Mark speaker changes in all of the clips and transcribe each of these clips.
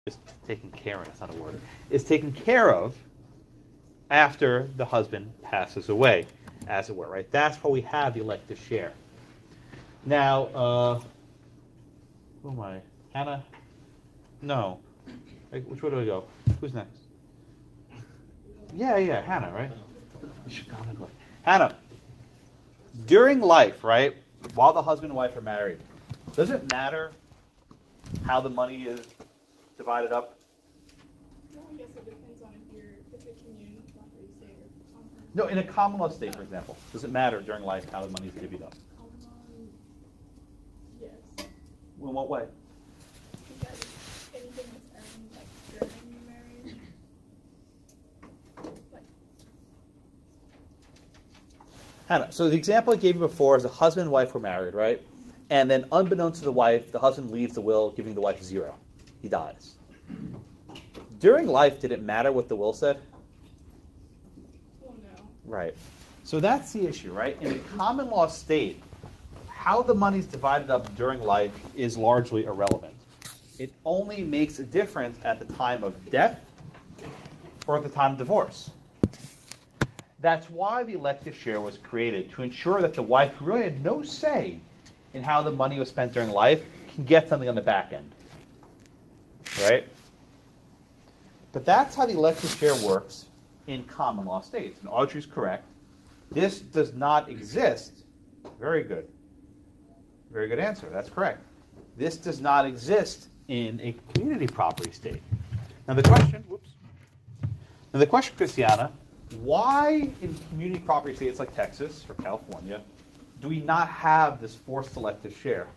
Speaker 1: is taken care of. That's not a word. Is taken care of after the husband passes away, as it were, right? That's why we have the elective share. Now, who am I? Hannah? No. Which way do I go? Who's next? Yeah, Hannah, right? Hannah, during life, right, while the husband and wife are married, does it matter how the money is divided up?
Speaker 2: No, I guess it depends on if it's a community property state or concurrent.
Speaker 1: No, in a common law state, for example, does it matter during life how the money is divvied up?
Speaker 2: Yes.
Speaker 1: In what way?
Speaker 2: Because anything that's earned like during marriage, like
Speaker 1: Hannah, so the example I gave you before is a husband and wife were married, right? And then unbeknownst to the wife, the husband leaves the will, giving the wife 0. He dies. During life, did it matter what the will said?
Speaker 2: well, no.
Speaker 1: Right. So that's the issue, right? In a common law state, how the money is divided up during life is largely irrelevant. It only makes a difference at the time of death or at the time of divorce. That's why the elective share was created, to ensure that the wife, who really had no say in how the money was spent during life, can get something on the back end. Right? But that's how the elective share works in common law states. And Audrey's correct. This does not exist. Very good. Very good answer. That's correct. This does not exist in a community property state. Now the question, Christiana, why in community property states like Texas or California do we not have this forced elective share?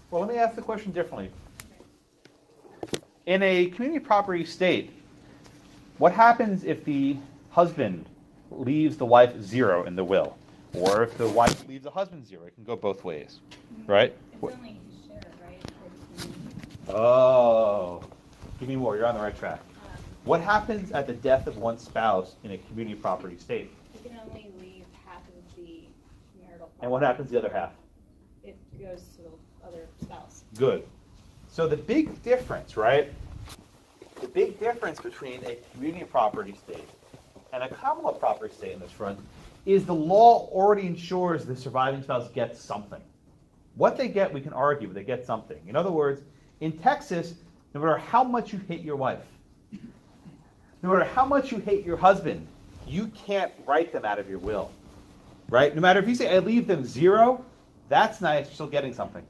Speaker 1: Well, let me ask the question differently. In a community property state, what happens if the husband leaves the wife 0 in the will? Or if the wife leaves the husband 0? It can go both ways, right?
Speaker 3: It's only shared, right?
Speaker 1: Oh, give me more. You're on the right track. What happens at the death of one spouse in a community property state?
Speaker 3: You can only leave half of the marital property.
Speaker 1: And what happens to the other half?
Speaker 3: It goes to the other spouse.
Speaker 1: Good. So the big difference, right? The big difference between a community property state and a common law property state in this front is the law already ensures the surviving spouse gets something. What they get, we can argue, but they get something. In other words, in Texas, no matter how much you hate your wife, no matter how much you hate your husband, you can't write them out of your will, right? No matter if you say, I leave them 0, that's nice, you're still getting something.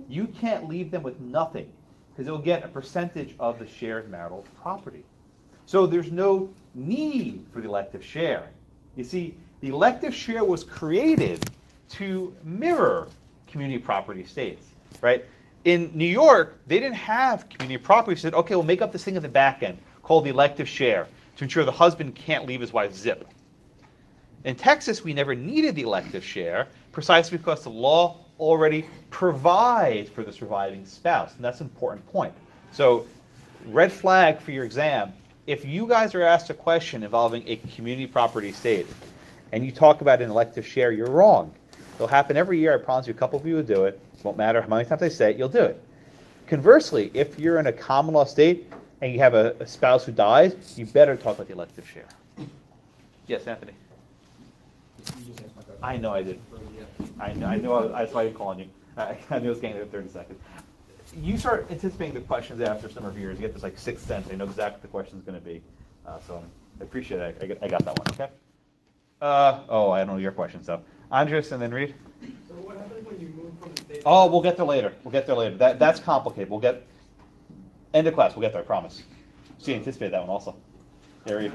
Speaker 1: You can't leave them with nothing, because they'll get a percentage of the shared marital property. So there's no need for the elective share. You see, the elective share was created to mirror community property states, right? In New York, they didn't have community property. They said, okay, we'll make up this thing at the back end called the elective share to ensure the husband can't leave his wife zip. In Texas, we never needed the elective share precisely because the law already provides for the surviving spouse, and that's an important point. So, red flag for your exam, if you guys are asked a question involving a community property state, and you talk about an elective share, you're wrong. It'll happen every year. I promise you a couple of you will do it. It won't matter how many times I say it, you'll do it. Conversely, if you're in a common law state and you have a spouse who dies, you better talk about the elective share. Yes, Anthony? I know I did. I know that's why I'm calling you. I knew I was getting there in 30 seconds. You start anticipating the questions after some of yours. You get this like sixth sense. I know exactly what the question's going to be. So I appreciate it. I got that one, okay? I don't know your question, so. Andres and then Reed.
Speaker 4: So what happens when you move from the state?
Speaker 1: Oh, we'll get there later. That's complicated. We'll get, end of class, we'll get there, I promise. So you anticipate that one also. Yeah, Reed.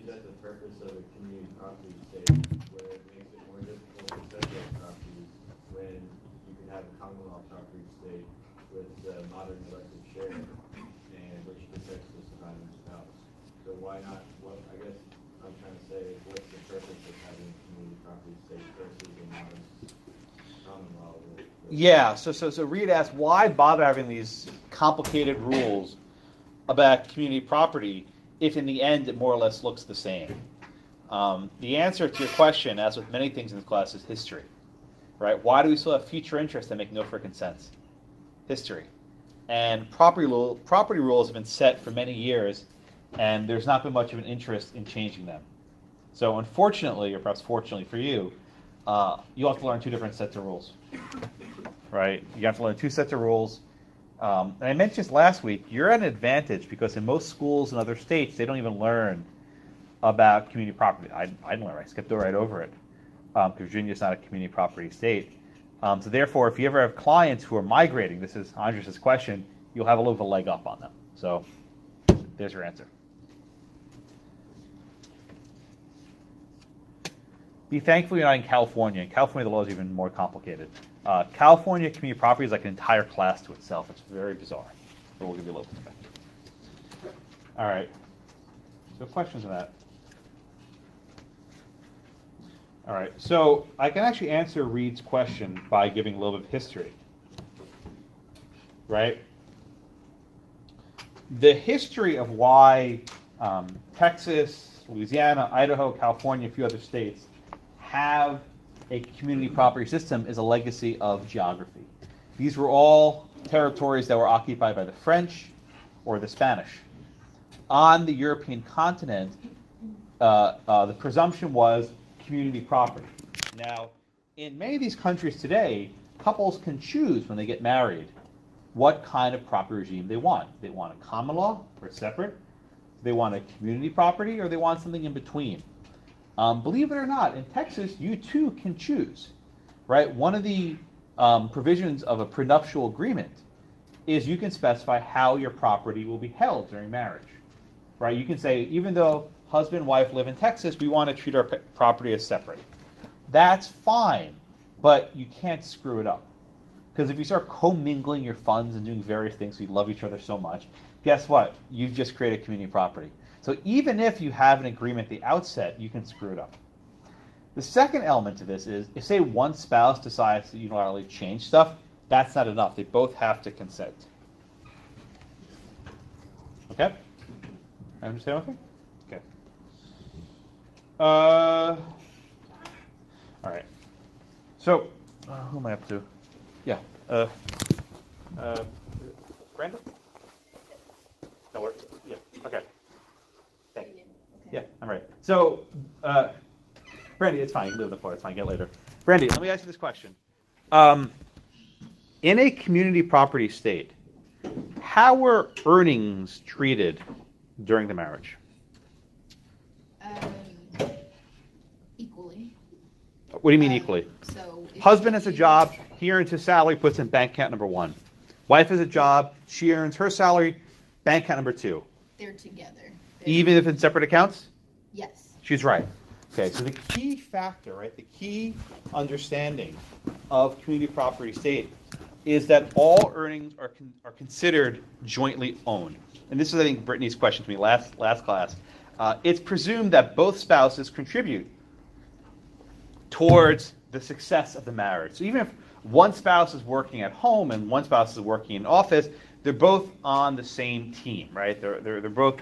Speaker 5: That's the purpose of a community property state, where it makes it more difficult to separate properties when you can have a common law property state with modern elective share, and which protects the surviving spouse. So why not? What I guess I'm trying to say is, what's the purpose of having a community property state versus a modern common law?
Speaker 1: Yeah. So Reed asked, why bother having these complicated rules about community property if in the end it more or less looks the same? The answer to your question, as with many things in this class, is history. Right? Why do we still have future interests that make no freaking sense? History. And property rules have been set for many years, and there's not been much of an interest in changing them. So unfortunately, or perhaps fortunately for you, you have to learn two different sets of rules. Right? You have to learn two sets of rules. And I mentioned this last week. You're at an advantage because in most schools in other states, they don't even learn about community property. I didn't learn. I skipped right over it because Virginia is not a community property state. So therefore, if you ever have clients who are migrating, this is Andres' question, you'll have a little bit of a leg up on them. So there's your answer. Be thankful you're not in California. In California, the law is even more complicated. California community property is like an entire class to itself. It's very bizarre. But we'll give you a little perspective. All right. So questions on that? All right. So I can actually answer Reed's question by giving a little bit of history. Right? The history of why Texas, Louisiana, Idaho, California, a few other states have a community property system is a legacy of geography. These were all territories that were occupied by the French or the Spanish. On the European continent, the presumption was community property. Now, in many of these countries today, couples can choose when they get married what kind of property regime they want. They want a common law or separate, they want a community property, or they want something in between. Believe it or not, in Texas, you too can choose, right? One of the provisions of a prenuptial agreement is you can specify how your property will be held during marriage, right? You can say, even though husband and wife live in Texas, we want to treat our property as separate. That's fine, but you can't screw it up. Because if you start commingling your funds and doing various things, we love each other so much, guess what? You've just created community property. So even if you have an agreement at the outset, you can screw it up. The second element to this is, if say one spouse decides to unilaterally change stuff, that's not enough. They both have to consent. Okay? Understand anything? Okay. All right. So, who am I up to? Yeah. Brandon? No, we're, yeah. Okay. Thank you. Yeah, I'm right. So, Brandy, it's fine. You can live the floor. It's fine. Get later. Brandy, let me ask you this question. In a community property state, how were earnings treated during the marriage?
Speaker 6: Equally.
Speaker 1: What do you mean equally?
Speaker 6: So
Speaker 1: husband has a job. He earns his salary, puts in bank account number 1. Wife has a job. She earns her salary, bank account number 2.
Speaker 6: They're together.
Speaker 1: Even if in separate accounts?
Speaker 6: Yes.
Speaker 1: She's right. Okay, so the key factor, right, the key understanding of community property state is that all earnings are considered jointly owned. And this is, I think, Brittany's question to me last class. It's presumed that both spouses contribute towards the success of the marriage. So even if one spouse is working at home and one spouse is working in office, they're both on the same team, right? They're both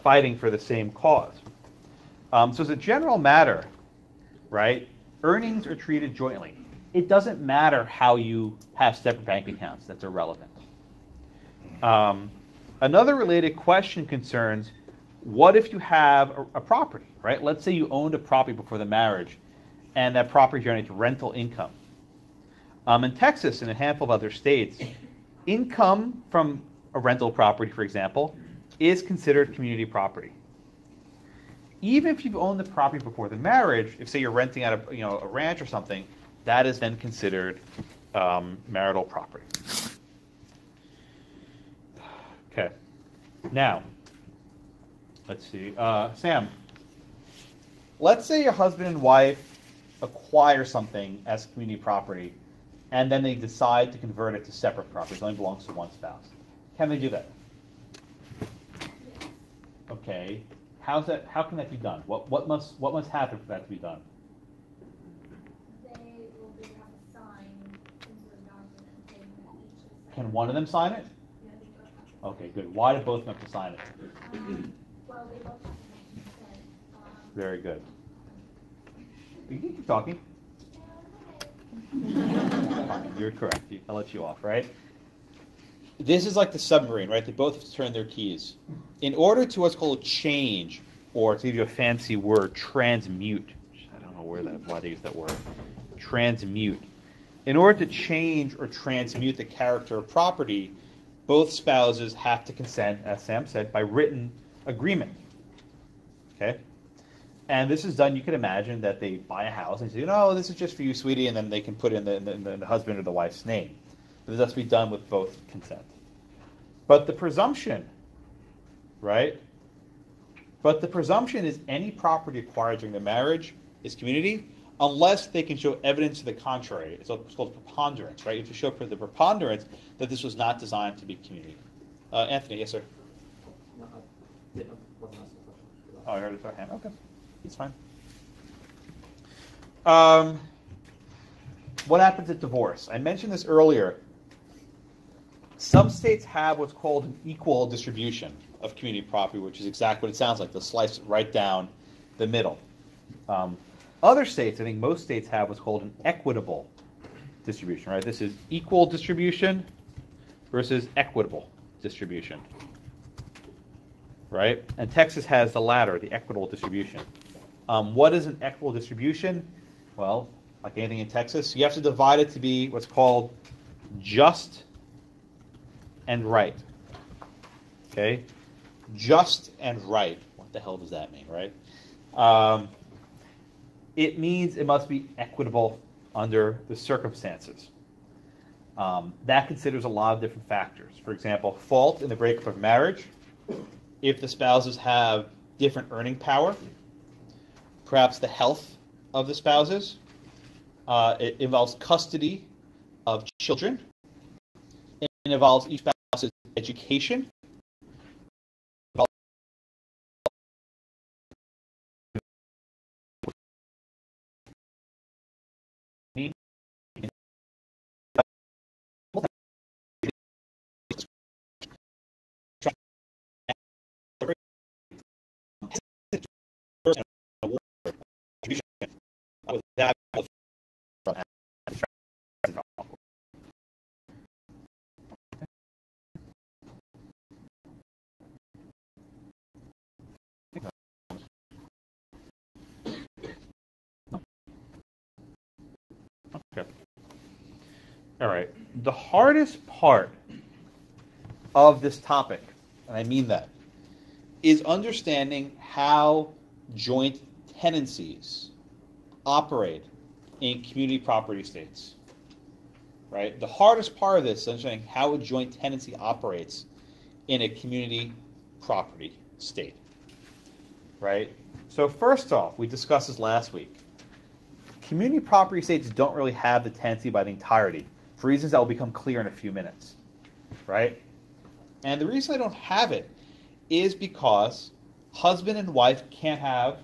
Speaker 1: fighting for the same cause. So as a general matter, right, earnings are treated jointly. It doesn't matter how you have separate bank accounts. That's irrelevant. Another related question concerns, what if you have a property, right? Let's say you owned a property before the marriage, and that property generates rental income. In Texas and a handful of other states, income from a rental property, for example, is considered community property. Even if you've owned the property before the marriage, if say you're renting out a ranch or something, that is then considered marital property. Okay. Now, let's see. Sam, let's say your husband and wife acquire something as community property, and then they decide to convert it to separate property. It only belongs to one spouse. Can they do that? Okay. How can that be done? What must happen for that to be done?
Speaker 7: They will have a sign into a document saying that each is.
Speaker 1: Can one of them sign it?
Speaker 7: Yeah, I think
Speaker 1: Okay, good. Why do both of them have to sign it?
Speaker 6: Well, they both have to consent.
Speaker 1: Very good. You can keep talking. You're correct. I'll let you off, right? This is like the submarine, right? They both have to turn their keys. In order to what's called change, or to give you a fancy word, transmute. I don't know why they use that word. Transmute. In order to change or transmute the character of property, both spouses have to consent, as Sam said, by written agreement. Okay? And this is done, you can imagine that they buy a house and say, no, this is just for you, sweetie, and then they can put in the husband or the wife's name. But this has to be done with both consent. But the presumption, right? But the presumption is any property acquired during the marriage is community, unless they can show evidence to the contrary. It's called preponderance, right? You have to show for the preponderance that this was not designed to be community. Anthony, yes, sir?
Speaker 5: No, wasn't asking a question.
Speaker 1: Oh, I heard it throw hand. Okay, it's fine. What happens at divorce? I mentioned this earlier. Some states have what's called an equal distribution of community property, which is exactly what it sounds like. They'll slice it right down the middle. Other states, I think most states have what's called an equitable distribution, right? This is equal distribution versus equitable distribution, right? And Texas has the latter, the equitable distribution. What is an equitable distribution? Well, like anything in Texas, you have to divide it to be what's called just and right. Okay? Just and right. What the hell does that mean, right? It means it must be equitable under the circumstances. That considers a lot of different factors. For example, fault in the breakup of marriage, if the spouses have different earning power, perhaps the health of the spouses, it involves custody of children, it involves each spouse's education, Okay. All right. The hardest part of this topic, and I mean that, is understanding how joint tenancies operate in community property states. Right? The hardest part of this is understanding how a joint tenancy operates in a community property state. Right? So first off, we discussed this last week. Community property states don't really have the tenancy by the entirety, for reasons that will become clear in a few minutes. Right? And the reason I don't have it is because husband and wife can't have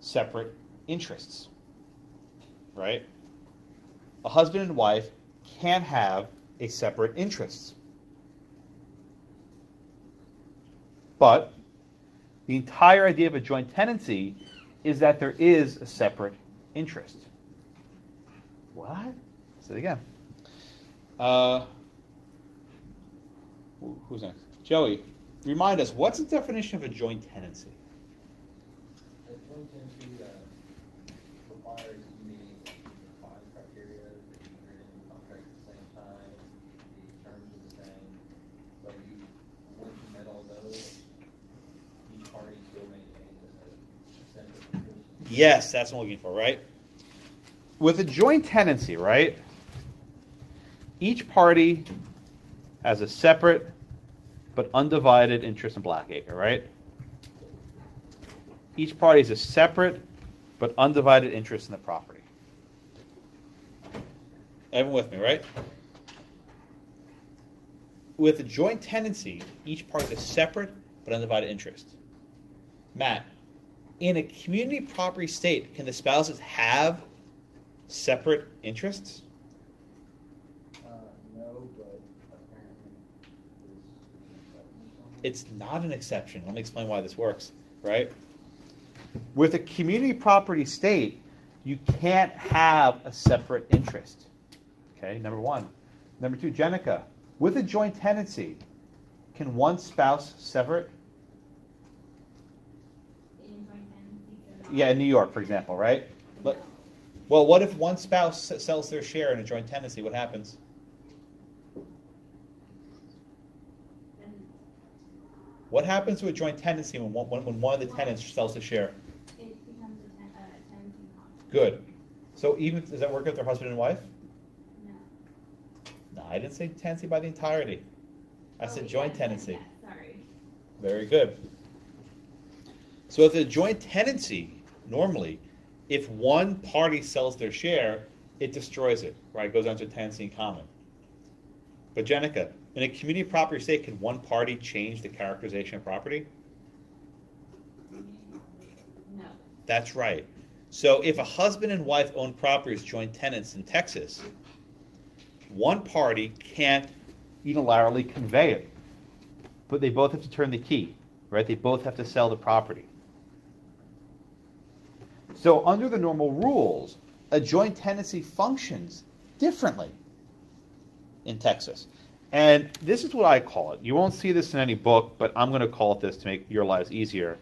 Speaker 1: separate interests. Right? A husband and wife can have a separate interest. But the entire idea of a joint tenancy is that there is a separate interest. What? Say it again. Who's next? Joey, remind us, what's the definition of a joint tenancy?
Speaker 4: A joint tenancy requires you meeting five criteria, that you enter into contract at the same time, the terms are the same. But once you met all those, each party still maintains a separate interest.
Speaker 1: Yes, that's what I'm looking for, right? With a joint tenancy, right, each party has a separate but undivided interest in Blackacre, right? Each party has a separate but undivided interest in the property. Everyone with me, right? With a joint tenancy, each party has a separate but undivided interest. Matt, in a community property state, can the spouses have separate interests?
Speaker 4: No, but apparently
Speaker 1: it's not an exception. Let me explain why this works, right? With a community property state, you can't have a separate interest. Okay, number one. Number two, Jenica, with a joint tenancy, can one spouse sever it? Yeah, in New York, for example, right? Well, what if one spouse sells their share in a joint tenancy? What happens? What happens to a joint tenancy when one of the tenants sells the share?
Speaker 3: It becomes a tenancy contract.
Speaker 1: Good. So even does that work with their husband and wife?
Speaker 3: No.
Speaker 1: No, I didn't say tenancy by the entirety. I said joint tenancy.
Speaker 3: Yeah, sorry.
Speaker 1: Very good. So if a joint tenancy, normally, if one party sells their share, it destroys it, right? It goes on to tenancy in common. But Jenica, in a community property state, can one party change the characterization of property?
Speaker 3: No.
Speaker 1: That's right. So if a husband and wife own property as joint tenants in Texas, one party can't unilaterally convey it, but they both have to turn the key, right? They both have to sell the property. So under the normal rules, a joint tenancy functions differently in Texas. And this is what I call it. You won't see this in any book, but I'm going to call it this to make your lives easier.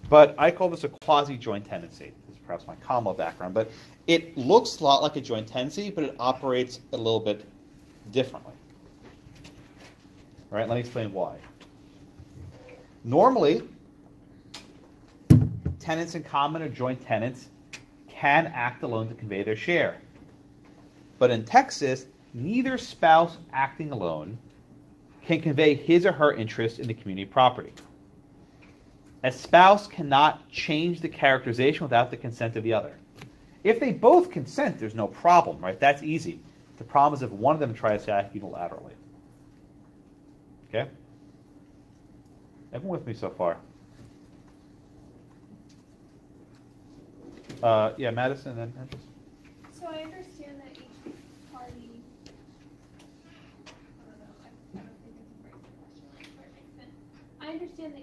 Speaker 1: But I call this a quasi-joint tenancy. This is perhaps my common law background. But it looks a lot like a joint tenancy, but it operates a little bit differently. All right, let me explain why. Normally, tenants in common or joint tenants can act alone to convey their share. But in Texas, neither spouse acting alone can convey his or her interest in the community property. A spouse cannot change the characterization without the consent of the other. If they both consent, there's no problem, right? That's easy. The problem is if one of them tries to act unilaterally. Okay? Everyone with me so far? Yeah, Madison and then Andrews.
Speaker 2: So I understand that each party, I don't know, I don't think it's a very good question, but it makes sense. I understand that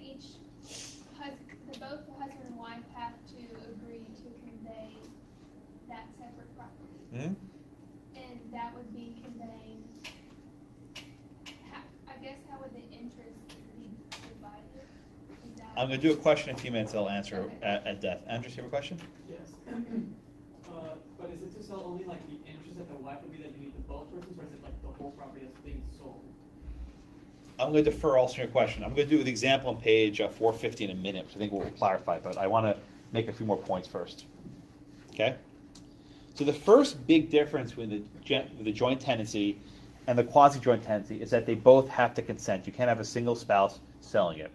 Speaker 2: both the husband and wife have to agree to convey that separate property.
Speaker 1: Mm-hmm.
Speaker 2: And that would be conveying, I guess, how would the interest be divided?
Speaker 1: I'm going to do a question in a few minutes. I'll answer at depth. Andrews, you have a question?
Speaker 7: Yes. But is it to sell only like the interest that the wife would be that you need the both persons, or is it like the whole property that's being sold?
Speaker 1: I'm going to defer also your question. I'm going to do the example on page 450 in a minute, which I think will clarify, but I want to make a few more points first. Okay? So the first big difference between the joint tenancy and the quasi-joint tenancy is that they both have to consent. You can't have a single spouse selling it.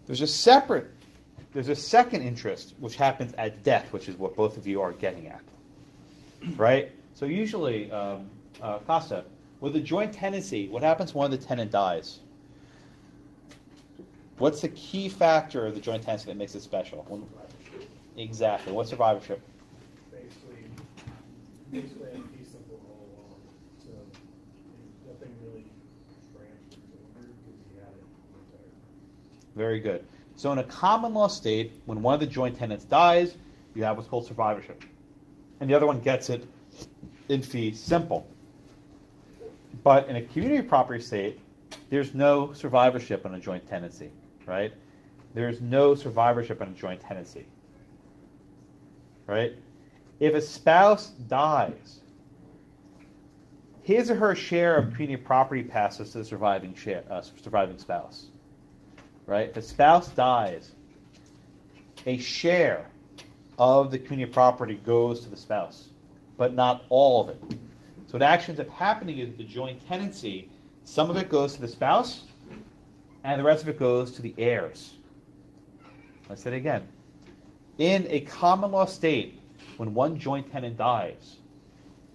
Speaker 1: There's a second interest, which happens at death, which is what both of you are getting at. Right? So usually, Costa, with a joint tenancy, what happens when one of the tenant dies? What's the key factor of the joint tenancy that makes it special? Exactly. What's survivorship?
Speaker 8: Basically a fee simple all along. So nothing really transfers over because you had it there.
Speaker 1: Very good. So in a common law state, when one of the joint tenants dies, you have what's called survivorship. And the other one gets it in fee simple. But in a community property state, there's no survivorship on a joint tenancy, right? There's no survivorship on a joint tenancy, right? If a spouse dies, his or her share of community property passes to the surviving spouse, right? If a spouse dies, a share of the community property goes to the spouse, but not all of it. So what actually ends up happening is the joint tenancy, some of it goes to the spouse, and the rest of it goes to the heirs. Let's say it again. In a common law state, when one joint tenant dies,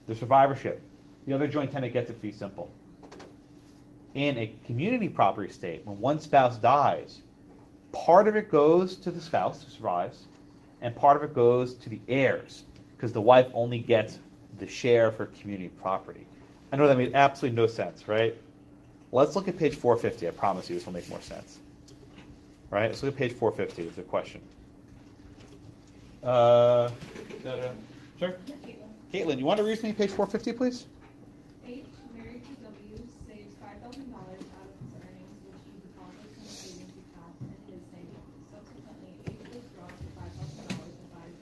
Speaker 1: the survivorship, the other joint tenant gets it fee simple. In a community property state, when one spouse dies, part of it goes to the spouse who survives, and part of it goes to the heirs, because the wife only gets the share of her community property. I know that made absolutely no sense, right? Let's look at page 450. I promise you this will make more sense. All right, let's look at page 450. It's a question. Sure. Caitlin, you want to read to me page 450, please?
Speaker 9: H, married to W, saves $5,000 out of his earnings, which he deposits in a savings account in his name. Subsequently, H withdraws the $5,000 and buys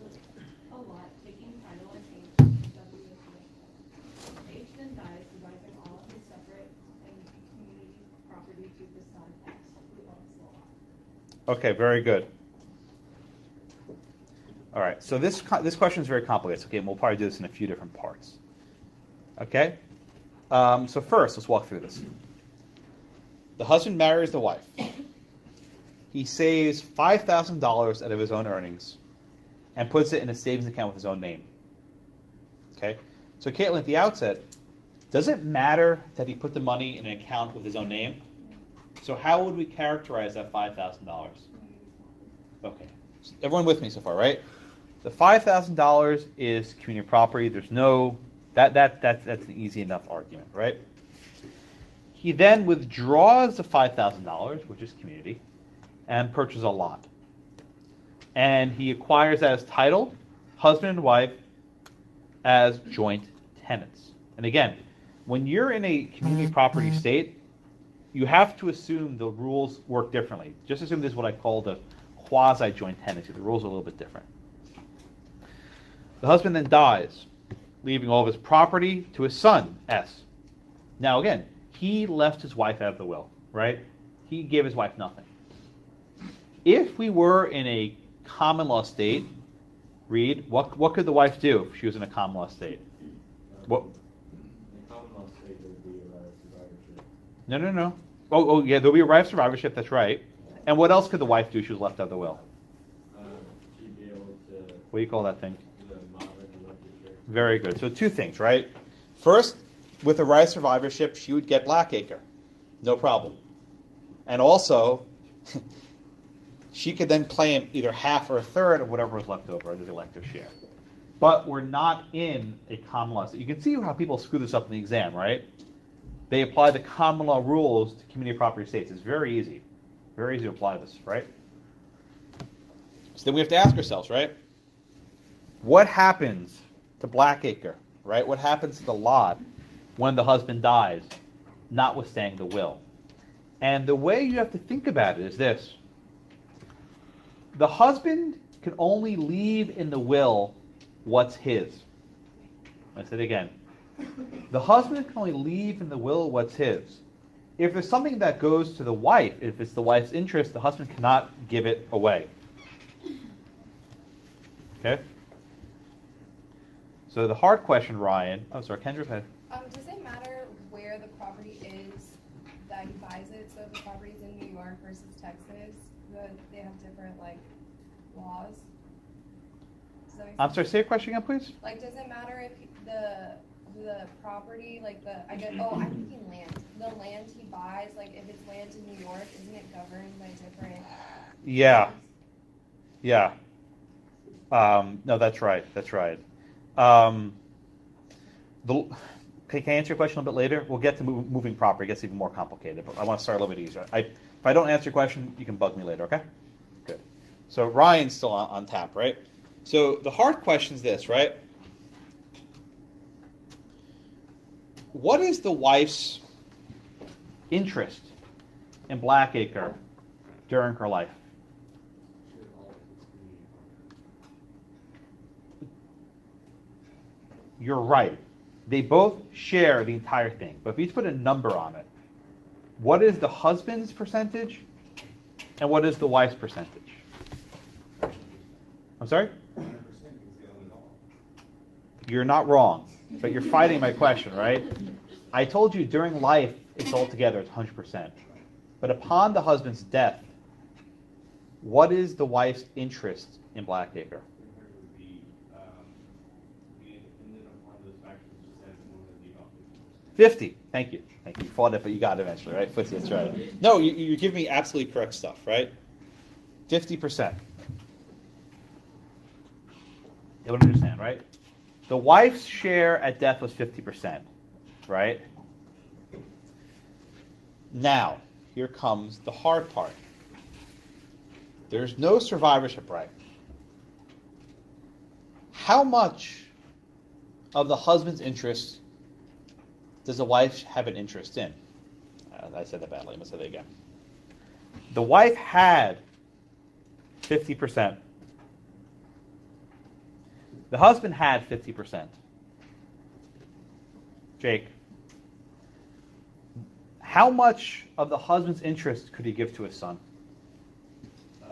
Speaker 9: a lot, taking title and H and W as witness. H then dies, dividing all of his separate and community property to his son X, who owns the lot.
Speaker 1: Okay, very good. All right, so this question is very complicated. Okay, and we'll probably do this in a few different parts. Okay, so first, let's walk through this. The husband marries the wife. He saves $5,000 out of his own earnings and puts it in a savings account with his own name. Okay, so Caitlin, at the outset, does it matter that he put the money in an account with his own name? So how would we characterize that $5,000? Okay, everyone with me so far, right? The $5,000 is community property. There's no that's an easy enough argument, right? He then withdraws the $5,000, which is community, and purchases a lot. And he acquires that as title, husband and wife, as joint tenants. And again, when you're in a community property state, you have to assume the rules work differently. Just assume this is what I call the quasi-joint tenancy. The rules are a little bit different. The husband then dies, leaving all of his property to his son, S. Now again, he left his wife out of the will, right? He gave his wife nothing. If we were in a common law state, Reed, what could the wife do if she was in a common law state? What?
Speaker 5: In a common law state, there would be a right of survivorship.
Speaker 1: No. Oh, yeah, there'll be a right of survivorship, that's right. And what else could the wife do if she was left out of the will?
Speaker 5: She'd be able to...
Speaker 1: What do you call that thing?
Speaker 5: The moderate elective share.
Speaker 1: Very good. So two things, right? First, with a right of survivorship, she would get Blackacre. No problem. And also, she could then claim either half or a third of whatever was left over as elective share. But we're not in a common law. So you can see how people screw this up in the exam, right? They apply the common law rules to community property states. It's very easy. Very easy to apply this, right? So then we have to ask ourselves, right? What happens to Blackacre, right? What happens to the lot when the husband dies, notwithstanding the will? And the way you have to think about it is this. The husband can only leave in the will what's his. I said it again. The husband can only leave in the will what's his. If there's something that goes to the wife, if it's the wife's interest, the husband cannot give it away. Okay? So the hard question, Ryan. Oh, sorry, Kendra.
Speaker 10: Does it matter where the property is that he buys it? So if the property's in New York versus Texas, they have different laws. Does that make sense?
Speaker 1: I'm sorry. Say a question again, please.
Speaker 10: Does it matter if the property, I'm thinking land. The land he buys, if it's land in New York, isn't it governed by different?
Speaker 1: Yeah. Yeah. No, that's right. That's right. Can I answer your question a little bit later? We'll get to moving property. It gets even more complicated, but I want to start a little bit easier. If I don't answer your question, you can bug me later, okay? Good. So Ryan's still on tap, right? So the hard question is this, right? What is the wife's interest in Blackacre during her life? You're right. They both share the entire thing. But if you put a number on it, what is the husband's percentage and what is the wife's percentage? I'm sorry? You're not wrong, but you're fighting my question, right? I told you during life, it's all together, it's 100%. But upon the husband's death, what is the wife's interest in Blackacre? 50. Thank you. You fought it, but you got it eventually, right? 50, that's right. No, you give me absolutely correct stuff, right? 50%. You don't understand, right? The wife's share at death was 50%, right? Now, here comes the hard part. There's no survivorship right. How much of the husband's interest does the wife have an interest in? I said that badly. I'm going to say that again. The wife had 50%. The husband had 50%. Jake, how much of the husband's interest could he give to his son?
Speaker 4: The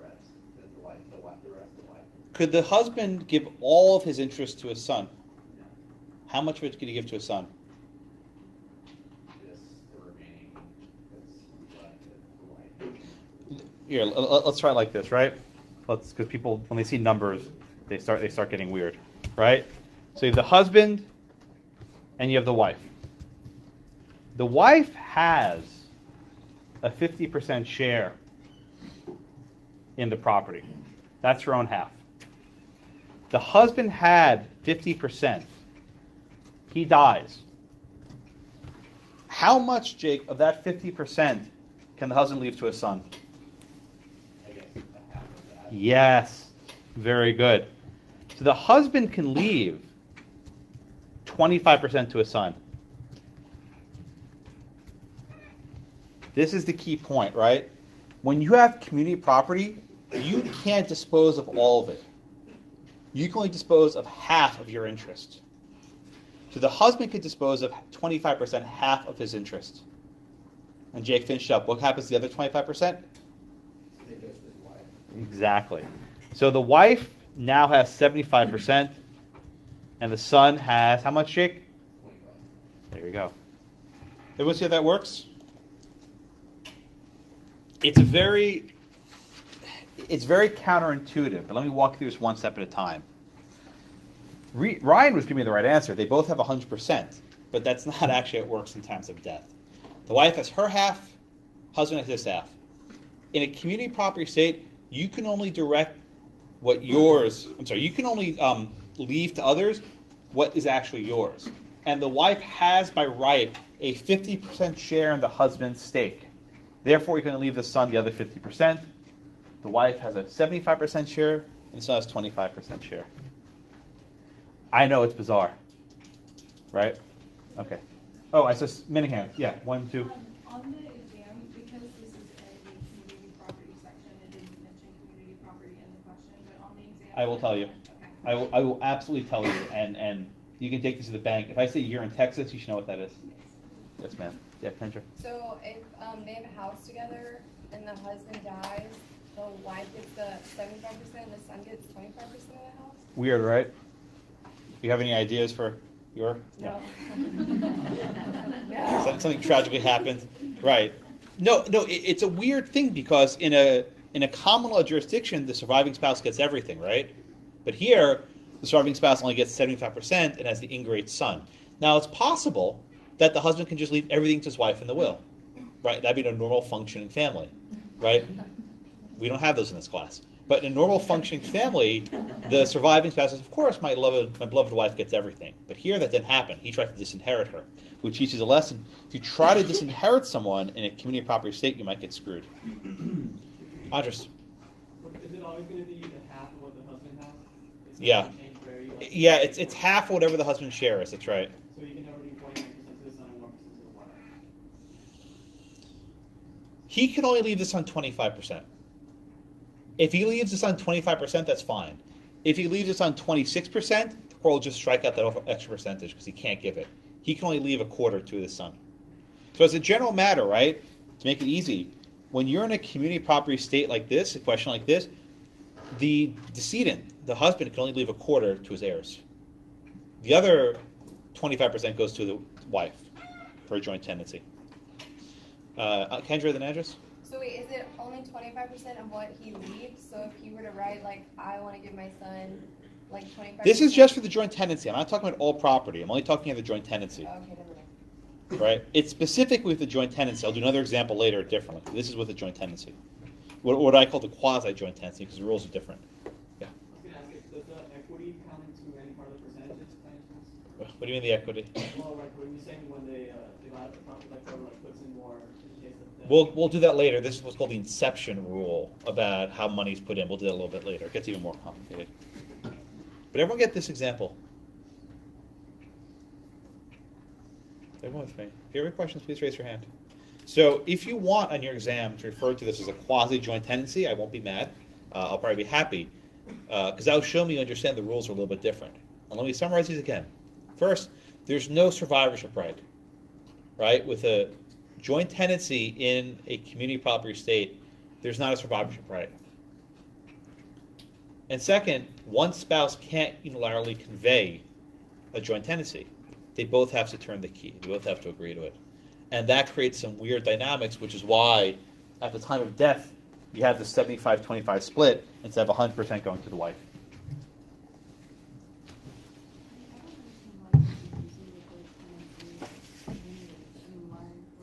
Speaker 4: rest, the rest of the wife.
Speaker 1: Could the husband give all of his interest to his son? How much of it could he give to his son?
Speaker 4: Just the remaining, that's left to the wife.
Speaker 1: Here, let's try it like this, right? Because people, when they see numbers, they start getting weird, right? So you have the husband and you have the wife. The wife has a 50% share in the property. That's her own half. The husband had 50%. He dies. How much, Jake, of that 50% can the husband leave to his son?
Speaker 4: I guess half of that.
Speaker 1: Yes. Very good. So the husband can leave 25% to his son. This is the key point, right? When you have community property, you can't dispose of all of it. You can only dispose of half of your interest. So the husband could dispose of 25%, half of his interest. And Jake finished up. What happens to the other 25%? Exactly. So the wife now has 75%, and the son has how much, Jake?
Speaker 4: 25.
Speaker 1: There you go. Everyone see how that works? It's very counterintuitive, but let me walk through this one step at a time. Ryan was giving me the right answer. They both have 100%, but that's not actually how it works in times of death. The wife has her half, husband has his half. In a community property state, you can only direct you can only leave to others what is actually yours. And the wife has, by right, a 50% share in the husband's stake. Therefore, you're going to leave the son the other 50%. The wife has a 75% share, and the son has 25% share. I know it's bizarre, right? Okay. Oh, I saw many hands. Yeah, 1, 2.
Speaker 9: On the exam, because this is a community property section, it didn't mention community property in the question, but on the exam.
Speaker 1: I will tell you.
Speaker 9: Okay.
Speaker 1: I will absolutely tell you, and you can take this to the bank. If I say you're in Texas, you should know what that is. Yes, ma'am. Yeah, Kendra.
Speaker 10: So if they have a house together and the husband dies, the wife gets the 75% and the son gets 25% of the house?
Speaker 1: Weird, right? Do you have any ideas for your?
Speaker 10: No.
Speaker 1: Something tragically happened. Right. No, it's a weird thing because in a common law jurisdiction, the surviving spouse gets everything, right? But here, the surviving spouse only gets 75% and has the ingrate son. Now, it's possible that the husband can just leave everything to his wife in the will, right? That'd be a normal functioning family, right? We don't have those in this class. But in a normal functioning family, the surviving spouse says, of course, my beloved wife gets everything. But here that didn't happen. He tried to disinherit her, which teaches a lesson. If you try to disinherit someone in a community property state, you might get screwed. Andres.
Speaker 7: Is it always going to be the half of what the husband has?
Speaker 1: Yeah. Yeah, it's half whatever the husband's share is. That's right.
Speaker 7: So you can never leave 29% to the son and 1% to the wife.
Speaker 1: He can only leave the son 25%. If he leaves the son 25%, that's fine. If he leaves the son 26%, the court will just strike out that extra percentage because he can't give it. He can only leave a quarter to his son. So as a general matter, right, to make it easy, when you're in a community property state like this, a question like this, the decedent, the husband, can only leave a quarter to his heirs. The other 25% goes to the wife for a joint tenancy. Kendra, the address?
Speaker 10: So wait, is it only 25% of what he leaves? So if he were to write, like, I want to give my son, like, 25%?
Speaker 1: This is just for the joint tenancy. I'm not talking about all property. I'm only talking about the joint tenancy.
Speaker 10: Okay, never mind.
Speaker 1: Right? It's specific with the joint tenancy. I'll do another example later differently. This is with the joint tenancy. What I call the quasi-joint tenancy, because the rules are different. Yeah.
Speaker 7: I was going to ask, does the equity count into any part of the percentages by any chance?
Speaker 1: What do you mean the equity?
Speaker 7: Well, like, were you saying when they divide up the property, like, whoever like puts in more in case of death?
Speaker 1: We'll do that later. This is what's called the inception rule about how money's put in. We'll do that a little bit later. It gets even more complicated. But everyone get this example. Everyone with me. If you have any questions, please raise your hand. So if you want on your exam to refer to this as a quasi-joint tenancy, I won't be mad. I'll probably be happy. Because that'll show me you understand the rules are a little bit different. And let me summarize these again. First, there's no survivorship right? With a joint tenancy in a community property estate, there's not a survivorship right. And second, one spouse can't unilaterally convey a joint tenancy. They both have to turn the key. They both have to agree to it. And that creates some weird dynamics, which is why at the time of death, you have the 75-25 split instead of 100% going to the wife.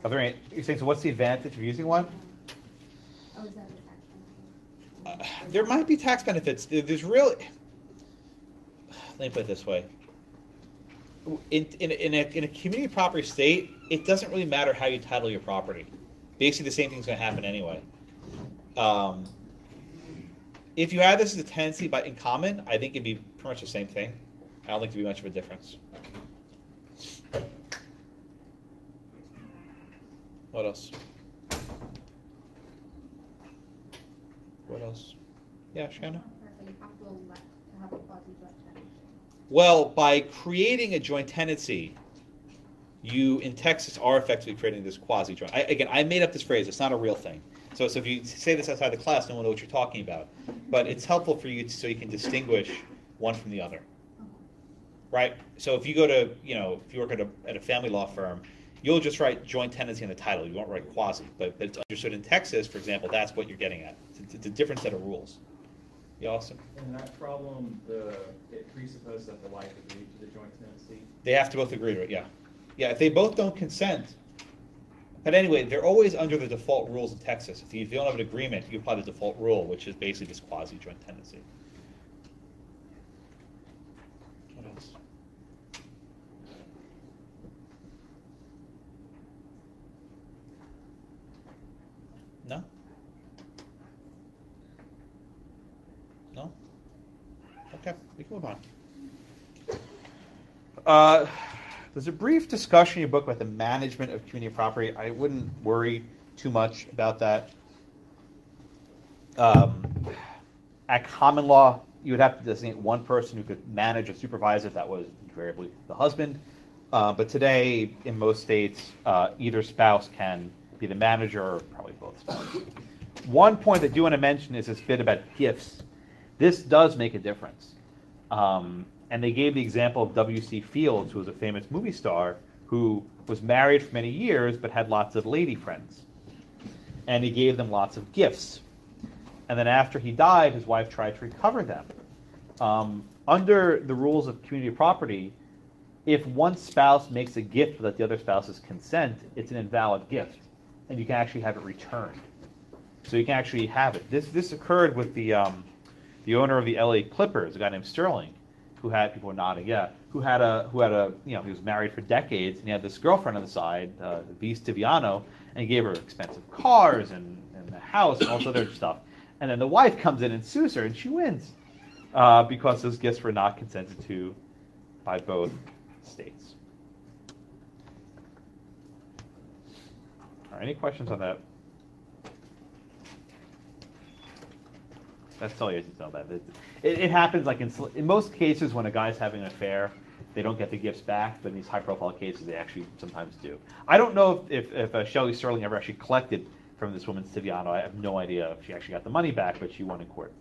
Speaker 1: Are there any, you're saying, so what's the advantage of using one?
Speaker 6: Oh, is that a tax benefit?
Speaker 1: There might be tax benefits. There's really, let me put it this way. In a community property state, it doesn't really matter how you title your property. Basically, the same thing's going to happen anyway. If you add this as a tenancy in common, I think it'd be pretty much the same thing. I don't think there'd be much of a difference. What else? What else? Yeah, Shanna? Well, by creating a joint tenancy, you in Texas are effectively creating this quasi-joint. I made up this phrase. It's not a real thing. So if you say this outside the class, no one will know what you're talking about. But it's helpful for you so you can distinguish one from the other. Right? So if you go to, if you work at a family law firm, you'll just write joint tenancy in the title. You won't write quasi. But it's understood in Texas, for example, that's what you're getting at. It's a different set of rules. Yeah, Austin?
Speaker 5: In that problem, it presupposes that the wife agreed to the joint tenancy.
Speaker 1: They have to both agree to it, yeah. Yeah, if they both don't consent. But anyway, they're always under the default rules in Texas. If you don't have an agreement, you apply the default rule, which is basically this quasi-joint tenancy. What else? No? No? Okay, we can move on. There's a brief discussion in your book about the management of community property. I wouldn't worry too much about that. At common law, you would have to designate one person who could manage or supervise it. That was invariably the husband. But today, in most states, either spouse can be the manager or probably both spouses. One point that I do want to mention is this bit about gifts. This does make a difference. And they gave the example of W.C. Fields, who was a famous movie star, who was married for many years but had lots of lady friends. And he gave them lots of gifts. And then after he died, his wife tried to recover them. Under the rules of community property, if one spouse makes a gift without the other spouse's consent, it's an invalid gift. And you can actually have it returned. So you can actually have it. This occurred with the owner of the LA Clippers, a guy named Sterling, who had, people were nodding, yeah, who had a, he was married for decades, and he had this girlfriend on the side, V. Stiviano, and he gave her expensive cars and a house and all this other stuff. And then the wife comes in and sues her, and she wins because those gifts were not consented to by both states. All right, any questions on that? That's all you need to know about it. It happens like in most cases when a guy's having an affair, they don't get the gifts back, but in these high-profile cases, they actually sometimes do. I don't know if Shelley Sterling ever actually collected from this woman, Stiviano. I have no idea if she actually got the money back, but she won in court.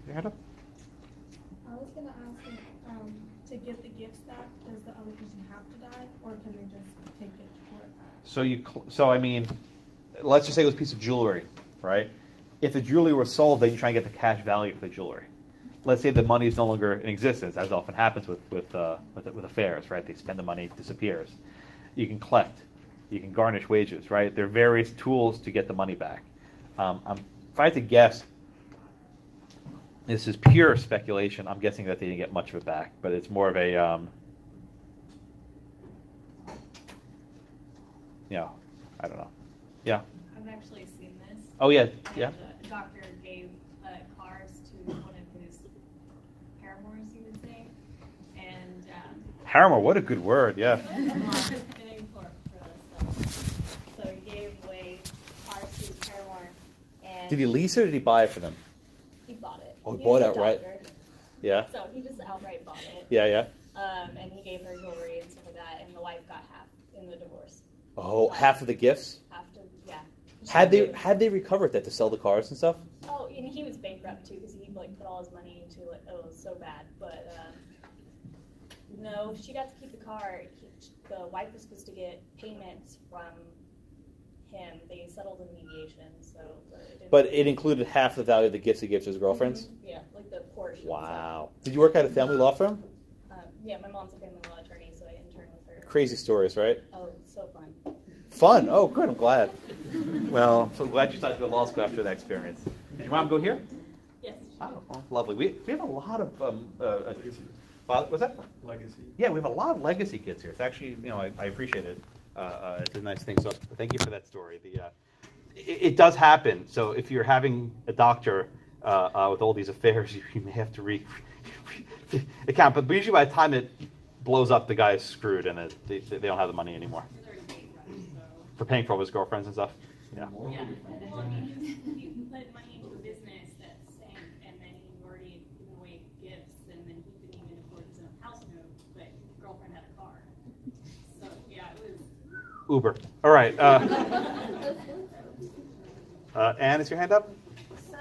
Speaker 1: Your hand up?
Speaker 9: I was going to ask, to get the gifts back, does the other person have to die, or can they just take it to court?
Speaker 1: So I mean, let's just say it was a piece of jewelry, right? If the jewelry was sold, then you try and get the cash value for the jewelry. Let's say the money is no longer in existence, as often happens with affairs, right? They spend the money, it disappears. You can collect, you can garnish wages, right? There are various tools to get the money back. If I had to guess, this is pure speculation. I'm guessing that they didn't get much of it back, but it's more of a I don't know. Yeah.
Speaker 3: I've actually seen this.
Speaker 1: Oh yeah.
Speaker 3: And
Speaker 1: Yeah.
Speaker 3: a doctor gave cars to one of his paramours, you would say, and
Speaker 1: Paramore. What a good word. Yeah.
Speaker 3: So he gave away cars to his paramour, and
Speaker 1: Did he lease it or did he buy it for them?
Speaker 3: he bought it.
Speaker 1: Oh, he
Speaker 3: was
Speaker 1: bought
Speaker 3: a
Speaker 1: outright.
Speaker 3: doctor,
Speaker 1: Yeah.
Speaker 3: So he just outright bought it.
Speaker 1: Yeah. Yeah.
Speaker 3: And he gave her jewelry and stuff like that, and the wife got half in the divorce.
Speaker 1: Oh, half of the gifts.
Speaker 3: After, yeah.
Speaker 1: Had they recovered that to sell the cars and stuff?
Speaker 3: Oh, and he was bankrupt too because he like put all his money into it. Oh, it was so bad. But no, she got to keep the car. The wife was supposed to get payments from him. They settled in mediation, so.
Speaker 1: But it included half the value of the gifts he gave to his girlfriends?
Speaker 3: Mm-hmm. Yeah, like the Porsche.
Speaker 1: Wow. Did you work at a family law firm?
Speaker 3: Yeah, my mom's a family law attorney, so I interned with her.
Speaker 1: Crazy stories, right?
Speaker 3: Oh, so fun.
Speaker 1: Fun? Oh, good. I'm glad. Well, I'm so glad you decided to go to law school after that experience. Did your mom go here?
Speaker 3: Yes.
Speaker 1: Oh, lovely. We have a lot of what's that?
Speaker 8: Legacy.
Speaker 1: Yeah, we have a lot of legacy kids here. It's actually, I appreciate it. It's a nice thing. So thank you for that story. It does happen. So if you're having a doctor with all these affairs, you may have to account. But usually by the time it blows up, the guy is screwed and they don't have the money anymore. For paying for all his girlfriends and stuff. Yeah.
Speaker 3: Yeah. Well, I mean, he put money into a business that sank, and then he already given away gifts, and then he couldn't even afford his own house note, but his girlfriend had a car. So, yeah, it was.
Speaker 1: Uber. All right. Anne, is your hand up?
Speaker 6: So,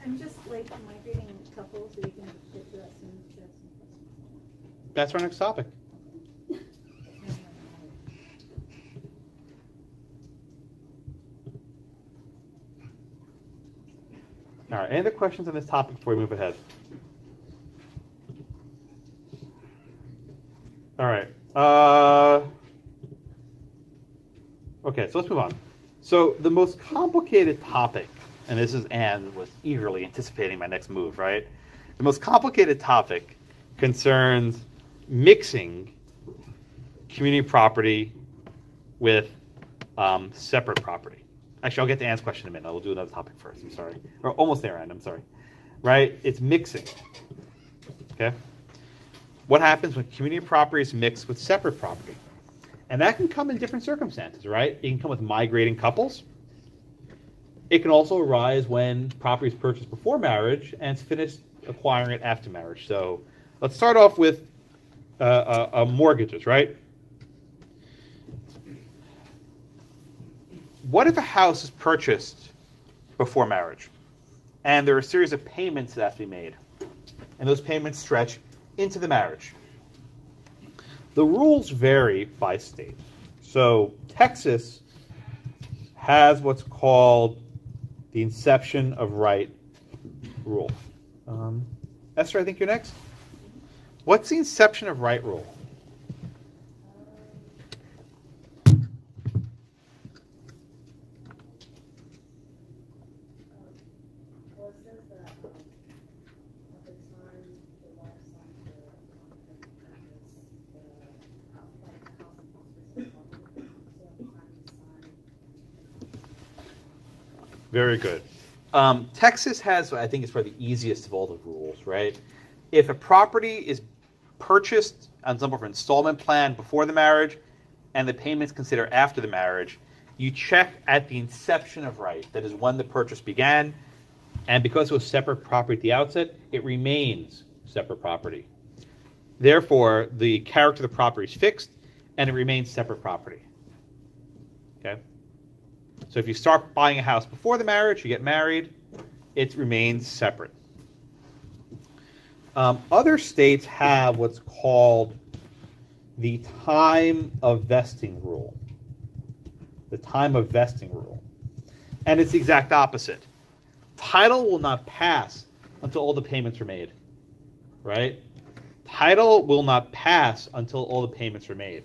Speaker 6: I'm just like migrating couples, so you can get to that soon.
Speaker 1: That's our next topic. All right. Any other questions on this topic before we move ahead? All right. Okay, so let's move on. So the most complicated topic, and this is Anne was eagerly anticipating my next move, right? The most complicated topic concerns mixing community property with separate property. Actually, I'll get to Anne's question in a minute. We'll do another topic first. I'm sorry. Or almost there, Anne. I'm sorry. Right? It's mixing. Okay? What happens when community property is mixed with separate property? And that can come in different circumstances, right? It can come with migrating couples. It can also arise when property is purchased before marriage and it's finished acquiring it after marriage. So let's start off with mortgages, right? What if a house is purchased before marriage and there are a series of payments that have to be made and those payments stretch into the marriage? The rules vary by state. So Texas has what's called the inception of right rule. Esther, I think you're next. What's the inception of right rule? Very good. Texas has, I think it's probably the easiest of all the rules, right? If a property is purchased on some sort of installment plan before the marriage and the payments considered after the marriage, you check at the inception of right. That is when the purchase began. And because it was separate property at the outset, it remains separate property. Therefore, the character of the property is fixed and it remains separate property. Okay? So if you start buying a house before the marriage, you get married, it remains separate. Other states have what's called the time of vesting rule. The time of vesting rule. And it's the exact opposite. Title will not pass until all the payments are made. Right? Title will not pass until all the payments are made.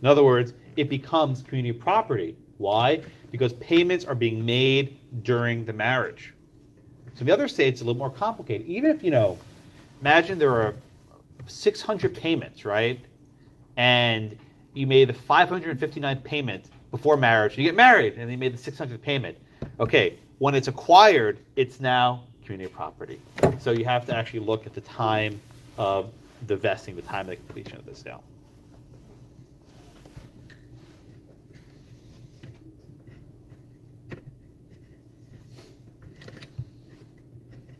Speaker 1: In other words, it becomes community property. Why? Because payments are being made during the marriage. So in the other states, it's a little more complicated. Even if, imagine there are 600 payments, right? And you made the 559th payment before marriage. You get married, and you made the 600th payment. Okay, when it's acquired, it's now community property. So you have to actually look at the time of the vesting, the time of the completion of the sale.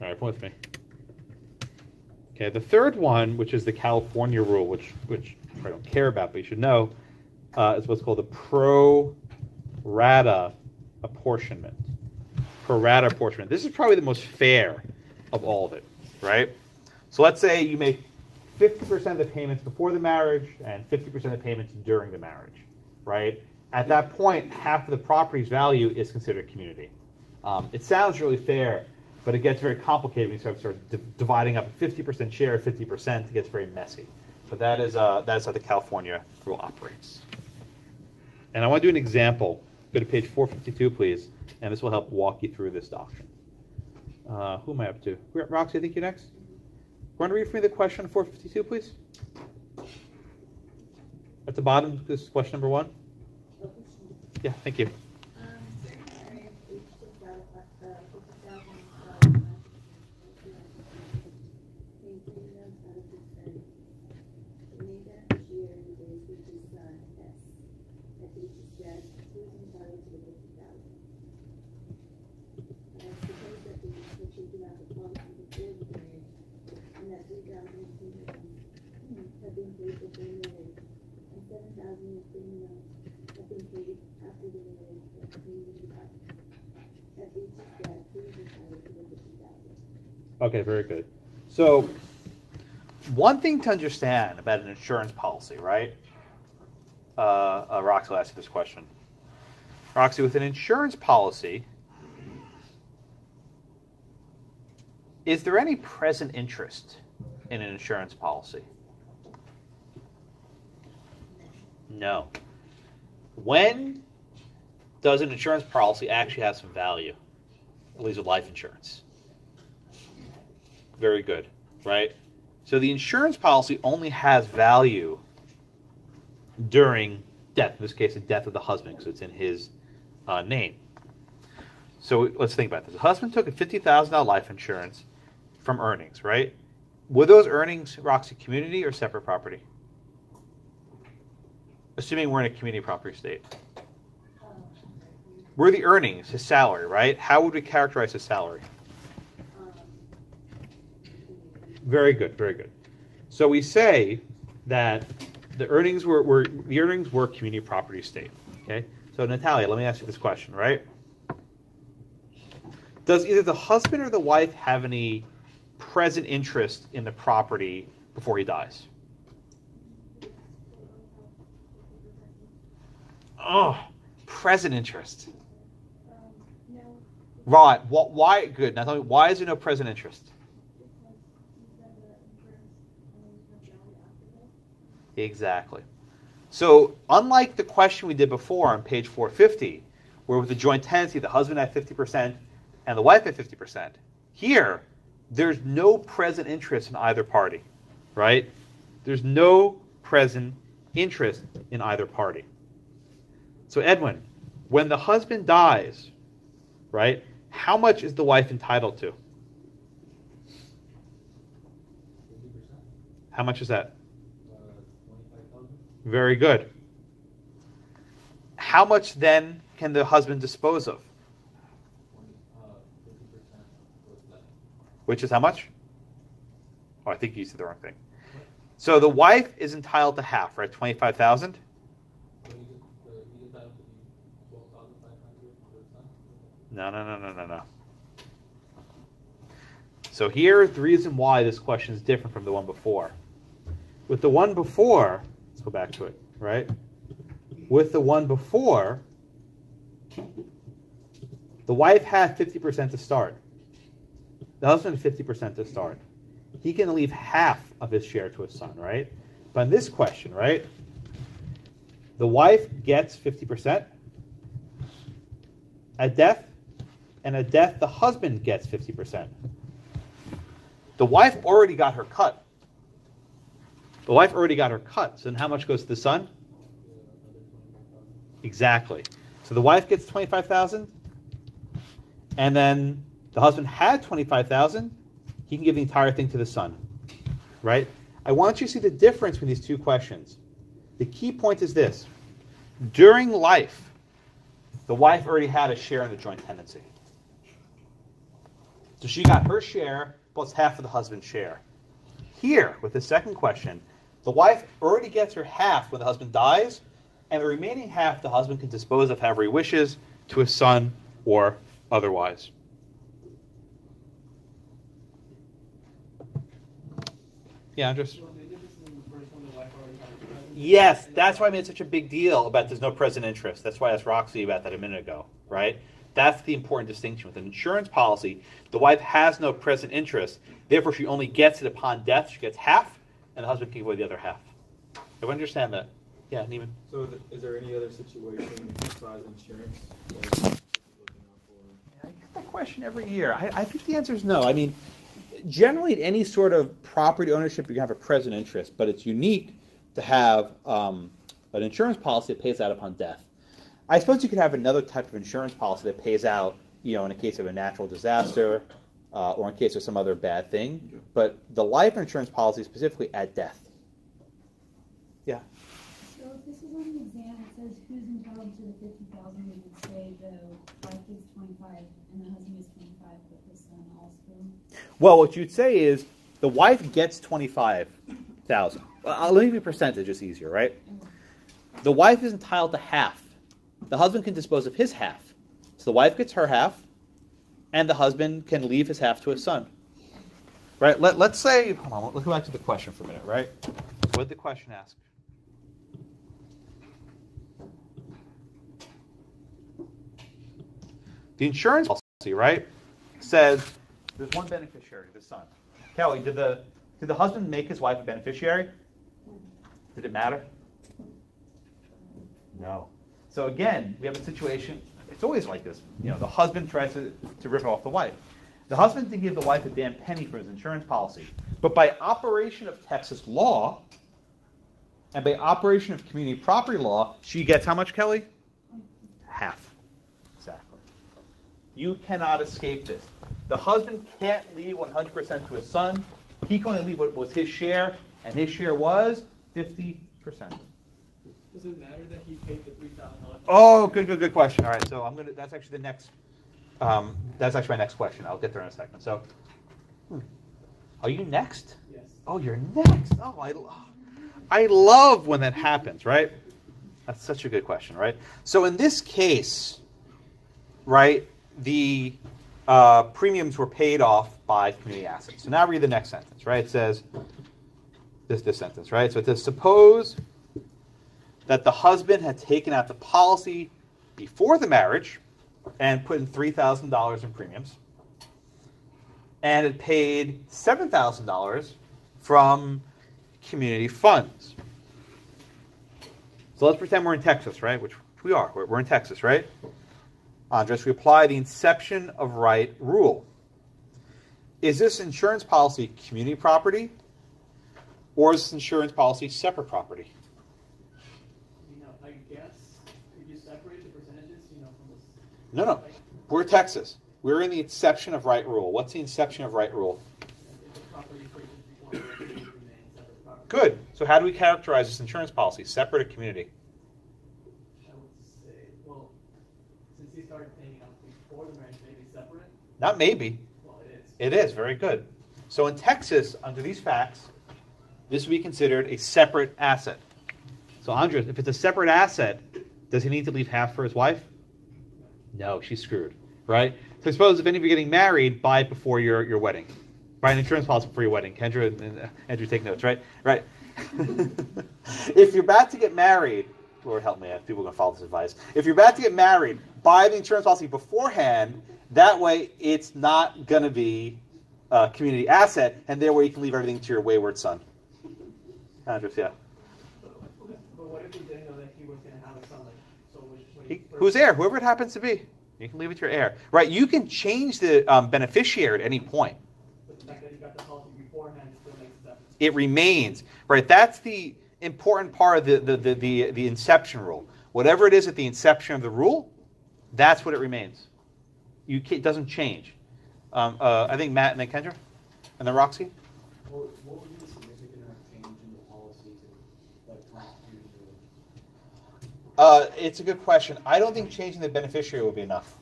Speaker 1: All right, come with me. Okay, the third one, which is the California rule, which I don't care about, but you should know, is what's called the pro rata apportionment. Pro rata apportionment. This is probably the most fair of all of it, right? So let's say you make 50% of the payments before the marriage and 50% of the payments during the marriage, right? At that point, half of the property's value is considered community. It sounds really fair, but it gets very complicated when you start dividing up a 50% share, 50%. It gets very messy. But that's how the California rule operates. And I want to do an example. Go to page 452, please, and this will help walk you through this doctrine. Who am I up to? Roxy, I think you're next. Want to read for me the question 452, please? At the bottom, this is question number 1. Yeah, thank you. Okay, very good. So, one thing to understand about an insurance policy, right? Roxy will ask you this question. Roxy, with an insurance policy, is there any present interest in an insurance policy? No. When does an insurance policy actually have some value? At least with life insurance. Very good, right? So the insurance policy only has value during death. In this case, the death of the husband, because it's in his name. So let's think about this. The husband took a $50,000 life insurance from earnings, right? Were those earnings, Roxy, community or separate property? Assuming we're in a community property state. Were the earnings his salary, right? How would we characterize his salary? Very good, very good. So we say that the earnings were community property state. Okay. So Natalia, let me ask you this question, right? Does either the husband or the wife have any present interest in the property before he dies? Oh, present interest.
Speaker 6: No.
Speaker 1: Right. Why? Good. Now tell me, why is there no present interest? Exactly. So unlike the question we did before on page 450, where with the joint tenancy, the husband had 50% and the wife had 50%, here, there's no present interest in either party, right? There's no present interest in either party. So Edwin, when the husband dies, right, how much is the wife entitled to?
Speaker 4: 50%.
Speaker 1: How much is that?
Speaker 4: 25,000.
Speaker 1: Very good. How much then can the husband dispose of?
Speaker 4: 50% was left.
Speaker 1: Which is how much? Oh, I think you said the wrong thing. So the wife is entitled to half, right? 25,000.
Speaker 4: So he's entitled to be 12,500 for his son?
Speaker 1: No. So here's the reason why this question is different from the one before. With the one before, let's go back to it, right? With the one before, the wife had 50% to start. The husband had 50% to start. He can leave half of his share to his son, right? But in this question, right, the wife gets 50% at death, and at death, the husband gets 50%. The wife already got her cut. So then how much goes to the son? Exactly. So the wife gets 25,000, and then the husband had 25,000. He can give the entire thing to the son, right? I want you to see the difference between these two questions. The key point is this: during life, the wife already had a share in the joint tenancy, so she got her share plus half of the husband's share. Here, with the second question, the wife already gets her half when the husband dies, and the remaining half the husband can dispose of however he wishes, to his son or otherwise. Yeah, Andres? Yes, that's why I made such a big deal about there's no present interest. That's why I asked Roxy about that a minute ago, right? That's the important distinction. With an insurance policy, the wife has no present interest. Therefore, she only gets it upon death. She gets half, and the husband can give away the other half. Do I understand that? Yeah, Neiman.
Speaker 5: So is there any other situation besides insurance that you're looking out for?
Speaker 1: I get that question every year. I think the answer is no. I mean, generally in any sort of property ownership, you can have a present interest, but it's unique to have an insurance policy that pays out upon death. I suppose you could have another type of insurance policy that pays out, in a case of a natural disaster or in case of some other bad thing. But the life insurance policy is specifically at death. Yeah.
Speaker 11: So if this is on the exam, it says who's entitled to the 50,000. We would say the wife is 25 and the husband is 25, but the son also.
Speaker 1: Well, what you'd say is the wife gets 25,000. Let me be percentage, it's easier, right? The wife is entitled to half. The husband can dispose of his half. So the wife gets her half, and the husband can leave his half to his son. Right? Let's say, hold on, let's go back to the question for a minute, right? What did the question ask? The insurance policy, right, says there's one beneficiary, the son. Kelly, did the husband make his wife a beneficiary? Did it matter? No. So again, we have a situation, it's always like this. The husband tries to rip off the wife. The husband didn't give the wife a damn penny for his insurance policy. But by operation of Texas law, and by operation of community property law, she gets how much, Kelly? Half. Exactly. You cannot escape this. The husband can't leave 100% to his son. He can only leave what was his share, and his share was 50%.
Speaker 7: Does it matter that he paid the $3,000?
Speaker 1: Oh, good question. All right, so that's actually the next. That's actually my next question. I'll get there in a second. So, are you next?
Speaker 7: Yes.
Speaker 1: Oh, you're next. Oh, I love when that happens, right? That's such a good question, right? So in this case, right, the premiums were paid off by community assets. So now read the next sentence, right? It says this sentence, right? So it says, suppose that the husband had taken out the policy before the marriage and put in $3,000 in premiums, and it paid $7,000 from community funds. So let's pretend we're in Texas, right? Which we are. We're in Texas, right? Andres, we apply the inception of right rule. Is this insurance policy community property, or is this insurance policy separate property?
Speaker 7: I guess, could you separate the percentages, from this?
Speaker 1: No. We're Texas. We're in the inception of right rule. What's the inception of right rule? Good. So how do we characterize this insurance policy? Separate or community?
Speaker 7: I would say, well, since he started paying out before the marriage, maybe separate?
Speaker 1: Not maybe.
Speaker 7: Well, it is.
Speaker 1: It is. Very good. So in Texas, under these facts, this would be considered a separate asset. So Andres, if it's a separate asset, does he need to leave half for his wife? No, she's screwed, right? So suppose if any of you are getting married, buy it before your wedding. Buy an insurance policy before your wedding. Kendra and Andrew, take notes, right? Right. If you're about to get married, Lord help me, people are going to follow this advice. If you're about to get married, buy the insurance policy beforehand. That way, it's not going to be a community asset, and that way you can leave everything to your wayward son. Andrews, yeah.
Speaker 7: But what if he didn't know that he was going to have a son?
Speaker 1: Who's heir? Whoever it happens to be. You can leave it to your heir. Right, you can change the beneficiary at any point.
Speaker 7: But the fact that he got the policy beforehand still makes it
Speaker 1: it remains. Right, that's the important part of the inception rule. Whatever it is at the inception of the rule, that's what it remains. It doesn't change. I think Matt and then Kendra, and then Roxy.
Speaker 8: What would be the significant enough change in the policy to constitute the?
Speaker 1: It's a good question. I don't think changing the beneficiary will be enough.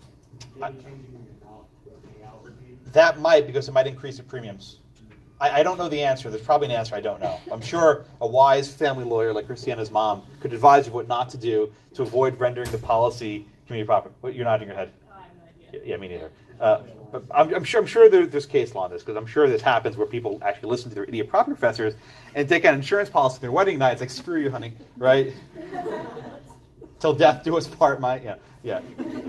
Speaker 8: Changing the amount the payout would be?
Speaker 1: That might, because it might increase the premiums. I don't know the answer. There's probably an answer I don't know. I'm sure a wise family lawyer like Christiana's mom could advise you what not to do to avoid rendering the policy community property. You're nodding your head.
Speaker 3: I have no idea.
Speaker 1: Yeah, me neither. But I'm sure there's case law on this, because I'm sure this happens where people actually listen to their idiot property professors and take out an insurance policy on their wedding night. It's like, screw you, honey, right? Till death do us part. Yeah.
Speaker 10: So there's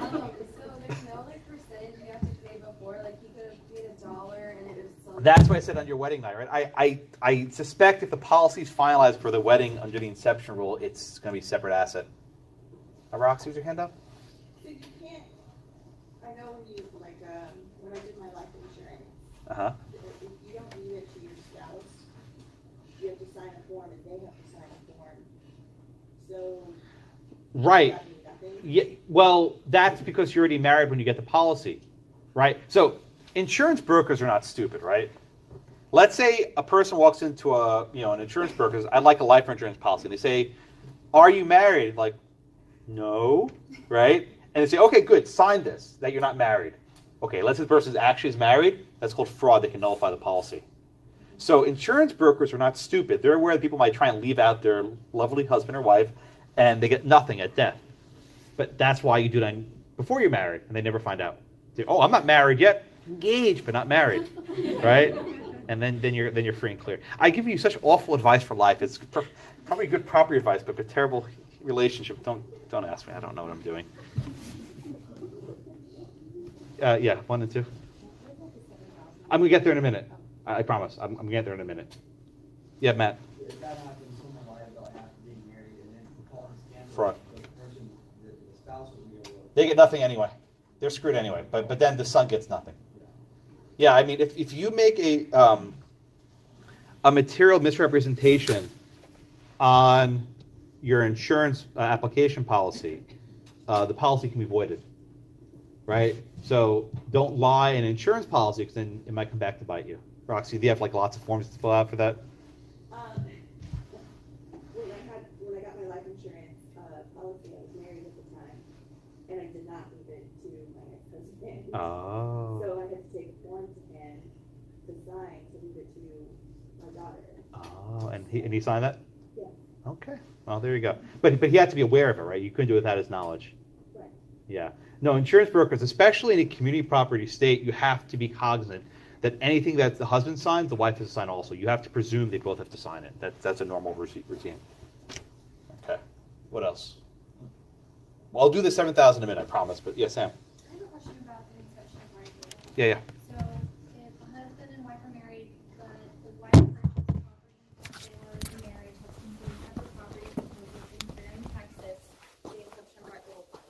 Speaker 10: no like percentage you have to pay before, like you could have paid $1 and it was something.
Speaker 1: That's what I said on your wedding night, right? I suspect if the policy is finalized for the wedding under the inception rule, it's going to be a separate asset. Roxy, your hand up?
Speaker 12: So you can't, I know when you, like, when I did my life insurance,
Speaker 1: Uh-huh.
Speaker 12: if you don't leave it to your spouse, you have to sign a form and they have to sign a form. So.
Speaker 1: Right.
Speaker 12: Does that mean nothing?
Speaker 1: Yeah, well, that's because you're already married when you get the policy, right? So insurance brokers are not stupid, right? Let's say a person walks into an insurance broker's, I'd like a life insurance policy. And they say, are you married? Like, no, right? And they say, okay, good, sign this, that you're not married. Okay, let's say the person actually is married. That's called fraud. They can nullify the policy. So insurance brokers are not stupid. They're aware that people might try and leave out their lovely husband or wife, and they get nothing at death. But that's why you do that before you're married, and they never find out. Say, oh, I'm not married yet. Engaged, but not married, right? And then you're free and clear. I give you such awful advice for life. It's probably good property advice, but a terrible relationship. Don't ask me. I don't know what I'm doing. Yeah, 1 and 2. I'm gonna get there in a minute. I promise. I'm gonna get there in a minute. Yeah, Matt.
Speaker 4: If that happens, someone liable after being married and then call a scandal.
Speaker 1: Fraud.
Speaker 4: The person, the spouse will be able to.
Speaker 1: They get nothing anyway. They're screwed anyway. But then the son gets nothing. Yeah, I mean, if you make a material misrepresentation on your insurance application policy, the policy can be voided, right? So don't lie in an insurance policy, because then it might come back to bite you. Roxy, do you have like lots of forms to fill out for that?
Speaker 12: When I got my life insurance policy, I was married at the time, and I did not leave it to my ex-husband.
Speaker 1: Oh.
Speaker 12: So I had to take a form to him to sign to leave it to my daughter.
Speaker 1: Oh, and he signed that?
Speaker 12: Yeah.
Speaker 1: Okay. Well, there you go. But he had to be aware of it, right? You couldn't do it without his knowledge.
Speaker 12: Right.
Speaker 1: Yeah. No, insurance brokers, especially in a community property state, you have to be cognizant that anything that the husband signs, the wife has to sign also. You have to presume they both have to sign it. That's a normal routine. Okay. What else? Well, I'll do the 7,000 in a minute, I promise. But yeah, Sam.
Speaker 2: I have a question about the inception of Marital.
Speaker 1: Yeah.
Speaker 2: So, if a husband and wife are married, but the wife purchased property, they were married, husband doing separate property, because they're in Texas, the inception of Marital applies.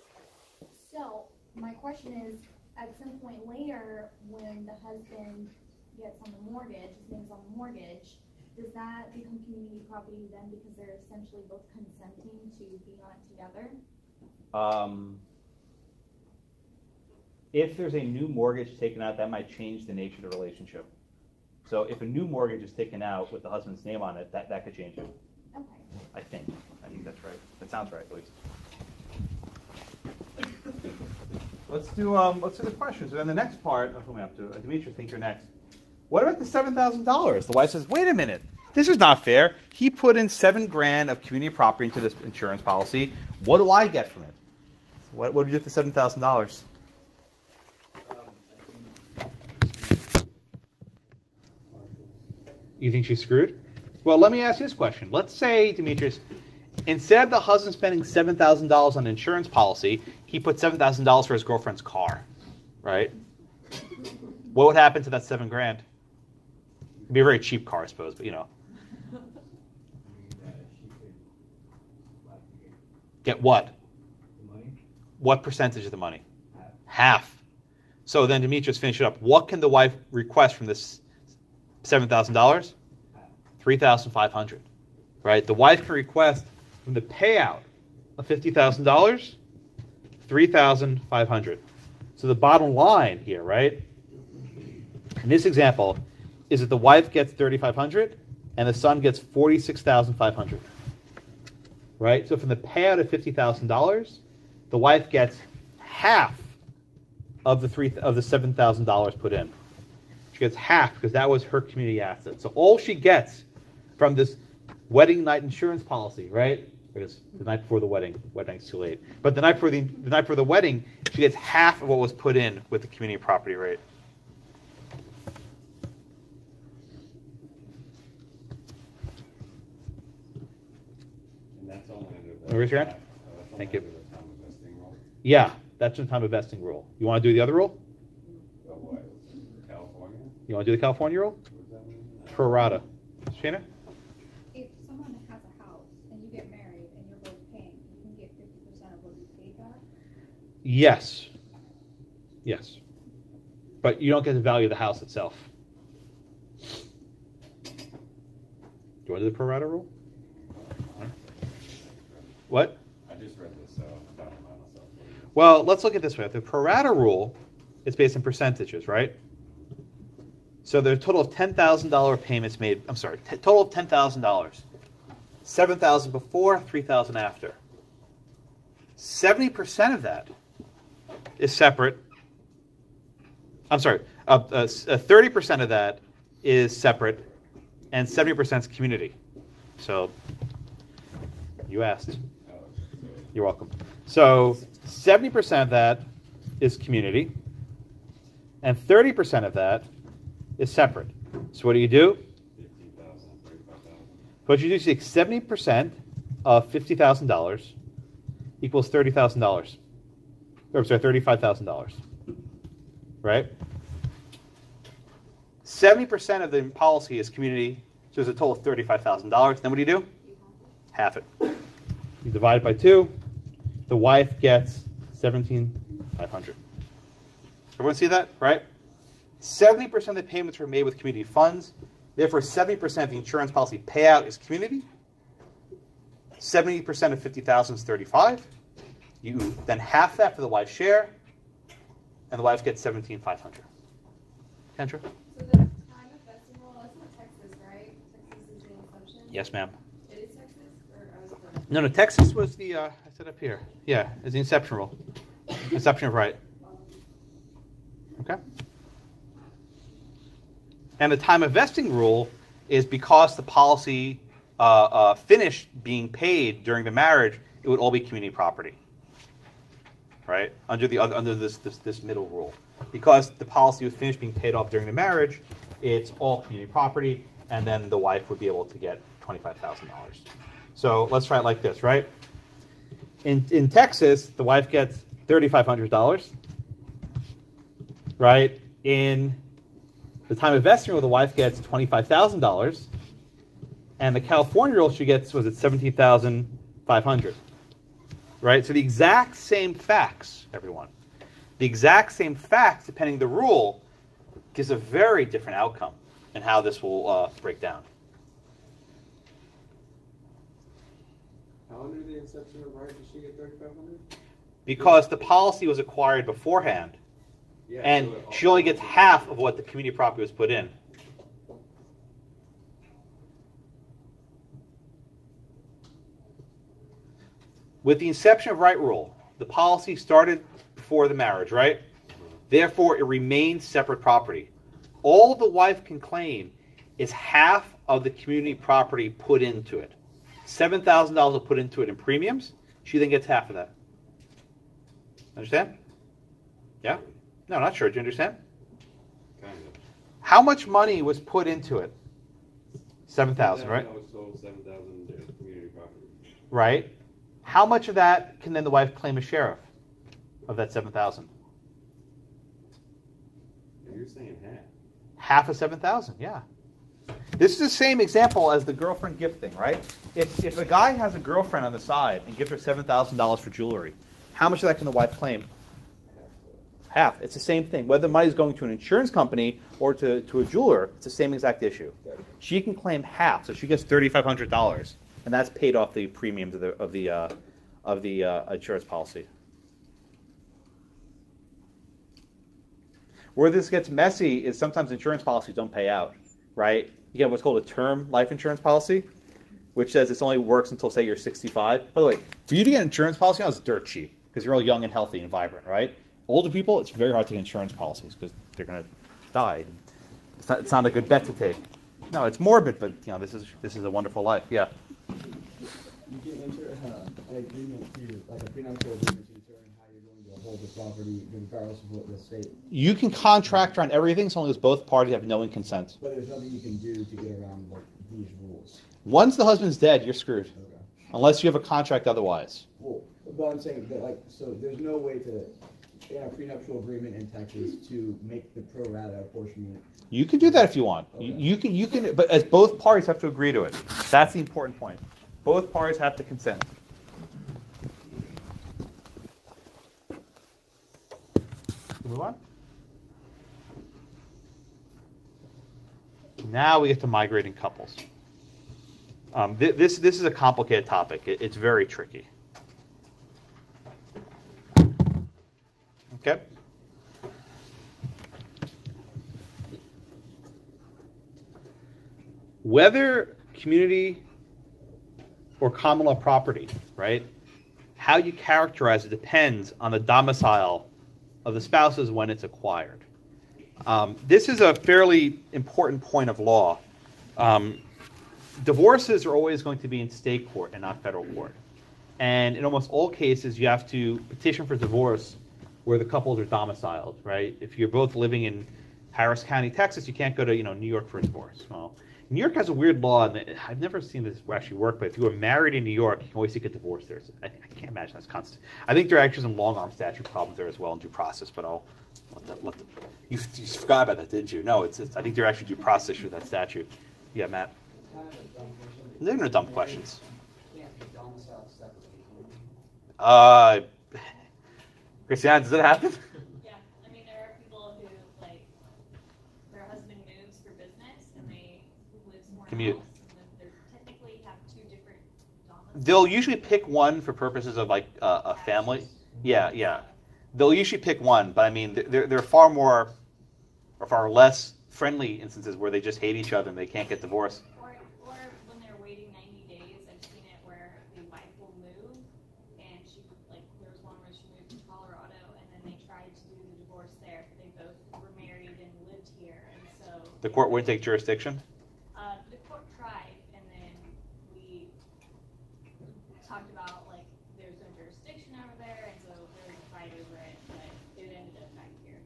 Speaker 2: So, my question is, at some point later, when the husband gets on the mortgage, his name's on the mortgage, does that become community property then, because they're essentially both consenting to be on it together?
Speaker 1: If there's a new mortgage taken out, that might change the nature of the relationship. So if a new mortgage is taken out with the husband's name on it, that could change it.
Speaker 2: Okay.
Speaker 1: I think that's right. That sounds right, at least. Let's do the questions. And then the next part, who am I up to? Dimitri, I think you're next. What about the $7,000? The wife says, wait a minute. This is not fair. He put in $7,000 of community property into this insurance policy. What do I get from it? What do you get the $7,000? You think she's screwed? Well, let me ask you this question. Let's say, Demetrius, instead of the husband spending $7,000 on an insurance policy, he put $7,000 for his girlfriend's car, right? What would happen to that $7,000? It'd be a very cheap car, I suppose, but you know. Get what?
Speaker 8: The money?
Speaker 1: What percentage of the money? Half. So then Demetrius, finish it up. What can the wife request from this $7,000? $3,500. Right? The wife can request from the payout of $50,000, $3,500. So the bottom line here, right, in this example, is that the wife gets $3,500 and the son gets $46,500. Right? So from the payout of $50,000, the wife gets half of the $7,000 put in. She gets half because that was her community asset. So all she gets from this wedding night insurance policy, right? Because the night before the wedding's too late. But the night before the wedding, she gets half of what was put in with the community property rate.
Speaker 13: And that's only
Speaker 1: Where's your hand? Thank you. Yeah, that's the time of vesting rule. You want to do the other rule?
Speaker 13: California?
Speaker 1: You want to do the California rule? Pro rata. Shana?
Speaker 9: If someone has a house and you get married and you're both paying, you can get 50% of what you paid back?
Speaker 1: Yes. Yes. But you don't get the value of the house itself. Do you want to do the pro rata rule? What?
Speaker 13: I just read this, so I'm talking about myself.
Speaker 1: Well, let's look at this way. The pro rata rule is based on percentages, right? So there's a total of $10,000 payments made. I'm sorry, total of $10,000. $7,000 before, $3,000 after. 70% of that is separate. I'm sorry, 30% of that is separate, and 70% is community. So you asked. You're welcome. So 70% of that is community, and 30% of that is separate. So what do?
Speaker 13: 15,000, 35,000.
Speaker 1: What you do is you take 70% of $50,000 equals $30,000. Or, sorry, $35,000. Right? 70% of the policy is community, so there's a total of $35,000. Then what do? Half it. You divide it by 2. The wife gets $17,500. Everyone see that, right? 70% of the payments were made with community funds. Therefore, 70% of the insurance policy payout is community. 70% of $50,000 is $35,000. You then half that for the wife's share, and the wife gets $17,500. Kendra?
Speaker 10: So the time of vesting rule, that's not Texas, right? Texas is the inception?
Speaker 1: Yes, ma'am.
Speaker 10: It is Texas? Or I was wrong?
Speaker 1: No, Texas was the, I said up here. Yeah, it's the inception rule. Inception of right. Okay? And the time of vesting rule is because the policy finished being paid during the marriage, it would all be community property. Right? Under this middle rule. Because the policy was finished being paid off during the marriage, it's all community property, and then the wife would be able to get $25,000. So let's try it like this, right? In Texas, the wife gets $3,500, right? In the time of vesting rule, the wife gets $25,000, and the California rule, she gets, was it $17,500, right? So the exact same facts, everyone. The exact same facts, depending on the rule, gives a very different outcome in how this will break down.
Speaker 13: How under the inception of right did she get $3,500?
Speaker 1: Because the policy was acquired beforehand,
Speaker 13: Yeah,
Speaker 1: and
Speaker 13: so
Speaker 1: she only gets half of what the community property was put in. With the inception of right rule, the policy started before the marriage, right? Therefore, it remains separate property. All the wife can claim is half of the community property put into it. $7,000 will put into it in premiums. She then gets half of that. Understand? Yeah? No, not sure. Do you understand?
Speaker 13: Kind of.
Speaker 1: How much money was put into it? $7,000, right?
Speaker 13: That was sold $7,000 community property.
Speaker 1: Right. How much of that can then the wife claim a share of that $7,000?
Speaker 13: And you're saying half.
Speaker 1: Half of $7,000, yeah. This is the same example as the girlfriend gift thing, right? If a guy has a girlfriend on the side and gives her $7,000 for jewelry, how much of that can the wife claim? Half. It's the same thing. Whether the money is going to an insurance company or to a jeweler, it's the same exact issue. She can claim half, so she gets $3,500, and that's paid off the premiums of of the insurance policy. Where this gets messy is sometimes insurance policies don't pay out, right? You have what's called a term life insurance policy, which says it only works until, say, you're 65. By the way, for you to get an insurance policy now, it's dirt cheap because you're all young and healthy and vibrant, right? Older people, it's very hard to get insurance policies because they're going to die. It's not a good bet to take. No, it's morbid, but this is a wonderful life. Yeah.
Speaker 14: You can enter an agreement to, like a prenuptial agreement to determine how you're going to hold the property, regardless of what the state.
Speaker 1: You can contract around everything so long as both parties have knowing consent.
Speaker 14: But there's nothing you can do to get around these rules.
Speaker 1: Once the husband's dead, you're screwed. Okay. Unless you have a contract otherwise.
Speaker 14: Well, but I'm saying that, so there's no way to, in a prenuptial agreement in Texas, to make the pro rata apportionment.
Speaker 1: You can do that if you want. Okay. You can, but as both parties have to agree to it. That's the important point. Both parties have to consent. Move on. Now we get to migrating couples. This is a complicated topic. It's very tricky. Okay. Whether community or common law property, right? How you characterize it depends on the domicile of the spouses when it's acquired. This is a fairly important point of law. Divorces are always going to be in state court and not federal court. And in almost all cases, you have to petition for divorce where the couples are domiciled, right? If you're both living in Harris County, Texas, you can't go to New York for a divorce. Well, New York has a weird law, and I've never seen this actually work, but if you are married in New York, you can always seek a divorce there. So I can't imagine that's constant. I think there are actually some long-arm statute problems there as well in due process, but I'll let the you forgot about that, didn't you? No, it's I think there are actually due process issues with that statute. Yeah, Matt? They're no dumb questions. Christiane, does that happen?
Speaker 3: Yeah, I mean, there are people who, like, their husband moves for business and they live somewhere
Speaker 1: Commute.
Speaker 3: else, and they technically have two different domiciles.
Speaker 1: They'll usually pick one for purposes of like a family. Yeah. They'll usually pick one, but I mean, there are far more or far less friendly instances where they just hate each other and they can't get divorced.
Speaker 3: Or when they're waiting 90 days, I've seen it where the wife will move, and there was one where she moved to Colorado, and then they tried to do the divorce there. They both were married and lived here, and so
Speaker 1: The court wouldn't take jurisdiction?
Speaker 3: the court tried, and then we talked about there's no jurisdiction over there, and so there was a fight over it, but it ended up back here.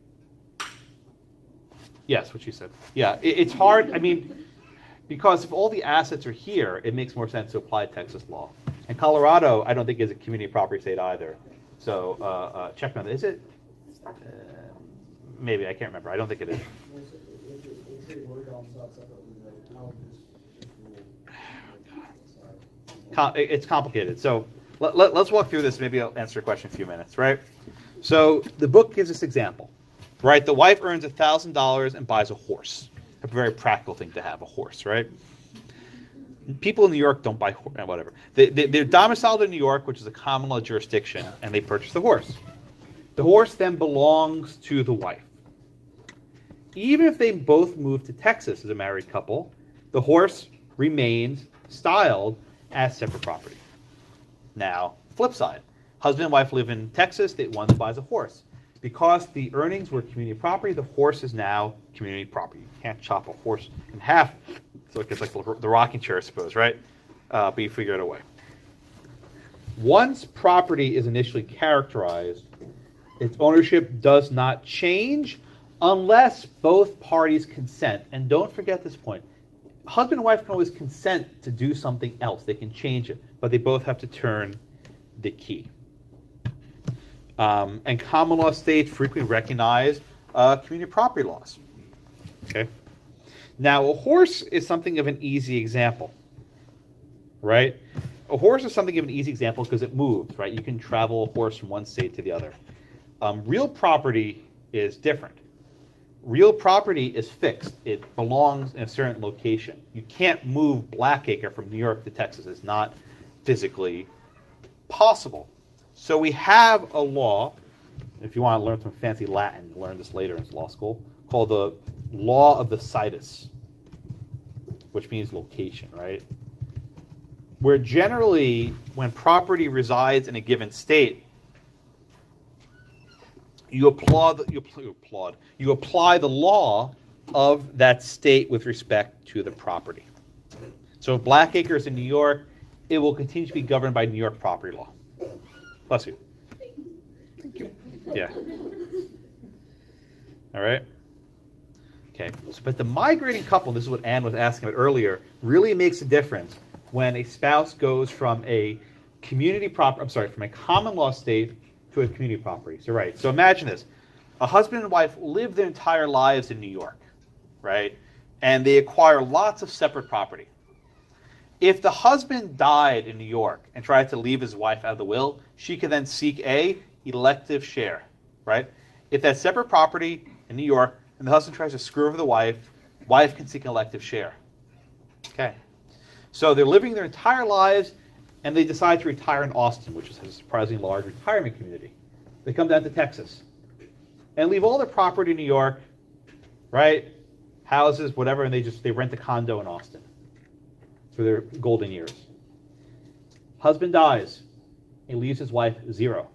Speaker 1: Yes, what she said. Yeah, it's hard. I mean, because if all the assets are here, it makes more sense to apply Texas law. And Colorado, I don't think is a community property state either. So check on that. Is it? Maybe, I can't remember. I don't think it is. It's complicated. So let's walk through this. Maybe I'll answer a question in a few minutes, right? So the book gives this example, right? The wife earns $1,000 and buys a horse. A very practical thing to have, a horse, right? People in New York don't buy whatever. They're domiciled in New York, which is a common law jurisdiction, and they purchase the horse. The horse then belongs to the wife. Even if they both move to Texas as a married couple, the horse remains styled as separate property. Now, flip side. Husband and wife live in Texas. One buys a horse. Because the earnings were community property, the horse is now community property. You can't chop a horse in half, so it gets like the rocking chair, I suppose, right? But you figure it away. Once property is initially characterized, its ownership does not change unless both parties consent. And don't forget this point. Husband and wife can always consent to do something else. They can change it, but they both have to turn the key. And common law states frequently recognize community property laws. Okay. Now, a horse is something of an easy example, right? A horse is something of an easy example because it moves, right? You can travel a horse from one state to the other. Real property is different. Real property is fixed. It belongs in a certain location. You can't move Blackacre from New York to Texas. It's not physically possible. So we have a law, if you want to learn some fancy Latin, you'll learn this later in law school, called the law of the situs, which means location, right? Where generally, when property resides in a given state, you apply the law of that state with respect to the property. So if Blackacre is in New York, it will continue to be governed by New York property law. Bless you. Thank you. Yeah. All right. Okay. So, but the migrating couple, this is what Anne was asking about earlier, really makes a difference when a spouse goes from a from a common law state to a community property. So right. So imagine this. A husband and wife live their entire lives in New York, right? And they acquire lots of separate property. If the husband died in New York and tried to leave his wife out of the will, she could then seek a elective share, right? If that's separate property in New York and the husband tries to screw over the wife can seek an elective share. Okay. So they're living their entire lives and they decide to retire in Austin, which has a surprisingly large retirement community. They come down to Texas and leave all their property in New York, right? Houses, whatever, and they rent a condo in Austin for their golden years. Husband dies. He leaves his wife zero.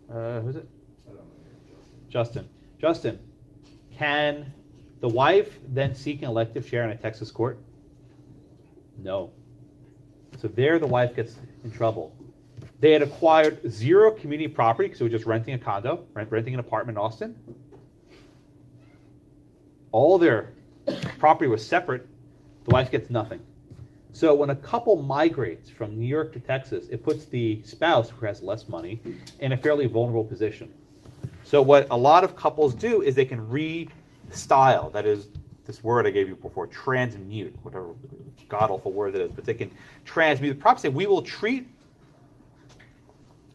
Speaker 1: Who's it? Justin. Justin, can the wife then seek an elective share in a Texas court? No. So there the wife gets in trouble. They had acquired zero community property because they were just renting a condo, renting an apartment in Austin. All their property was separate. The wife gets nothing. So when a couple migrates from New York to Texas, it puts the spouse, who has less money, in a fairly vulnerable position. So what a lot of couples do is they can restyle, that is this word I gave you before, transmute, whatever god-awful word it is, but they can transmute the property. Say, we will treat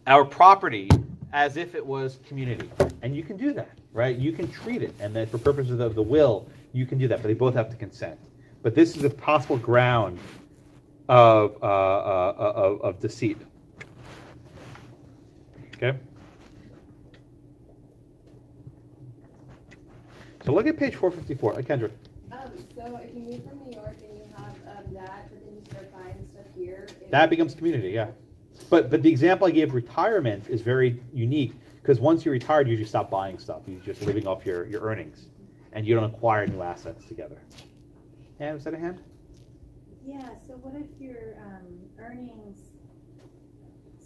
Speaker 1: our property as if it was community. And you can do that, right? You can treat it, and then for purposes of the will, you can do that, but they both have to consent. But this is a possible ground of deceit. Okay? So look at page 454. Kendra.
Speaker 10: So if you move from New York and you have that, but then you start buying stuff here.
Speaker 1: That becomes community, yeah. But the example I gave, retirement, is very unique because once you're retired, you usually stop buying stuff. You're just living off your earnings, and you don't acquire new assets together. Anne, was that a hand?
Speaker 6: Yeah, so what if your earnings,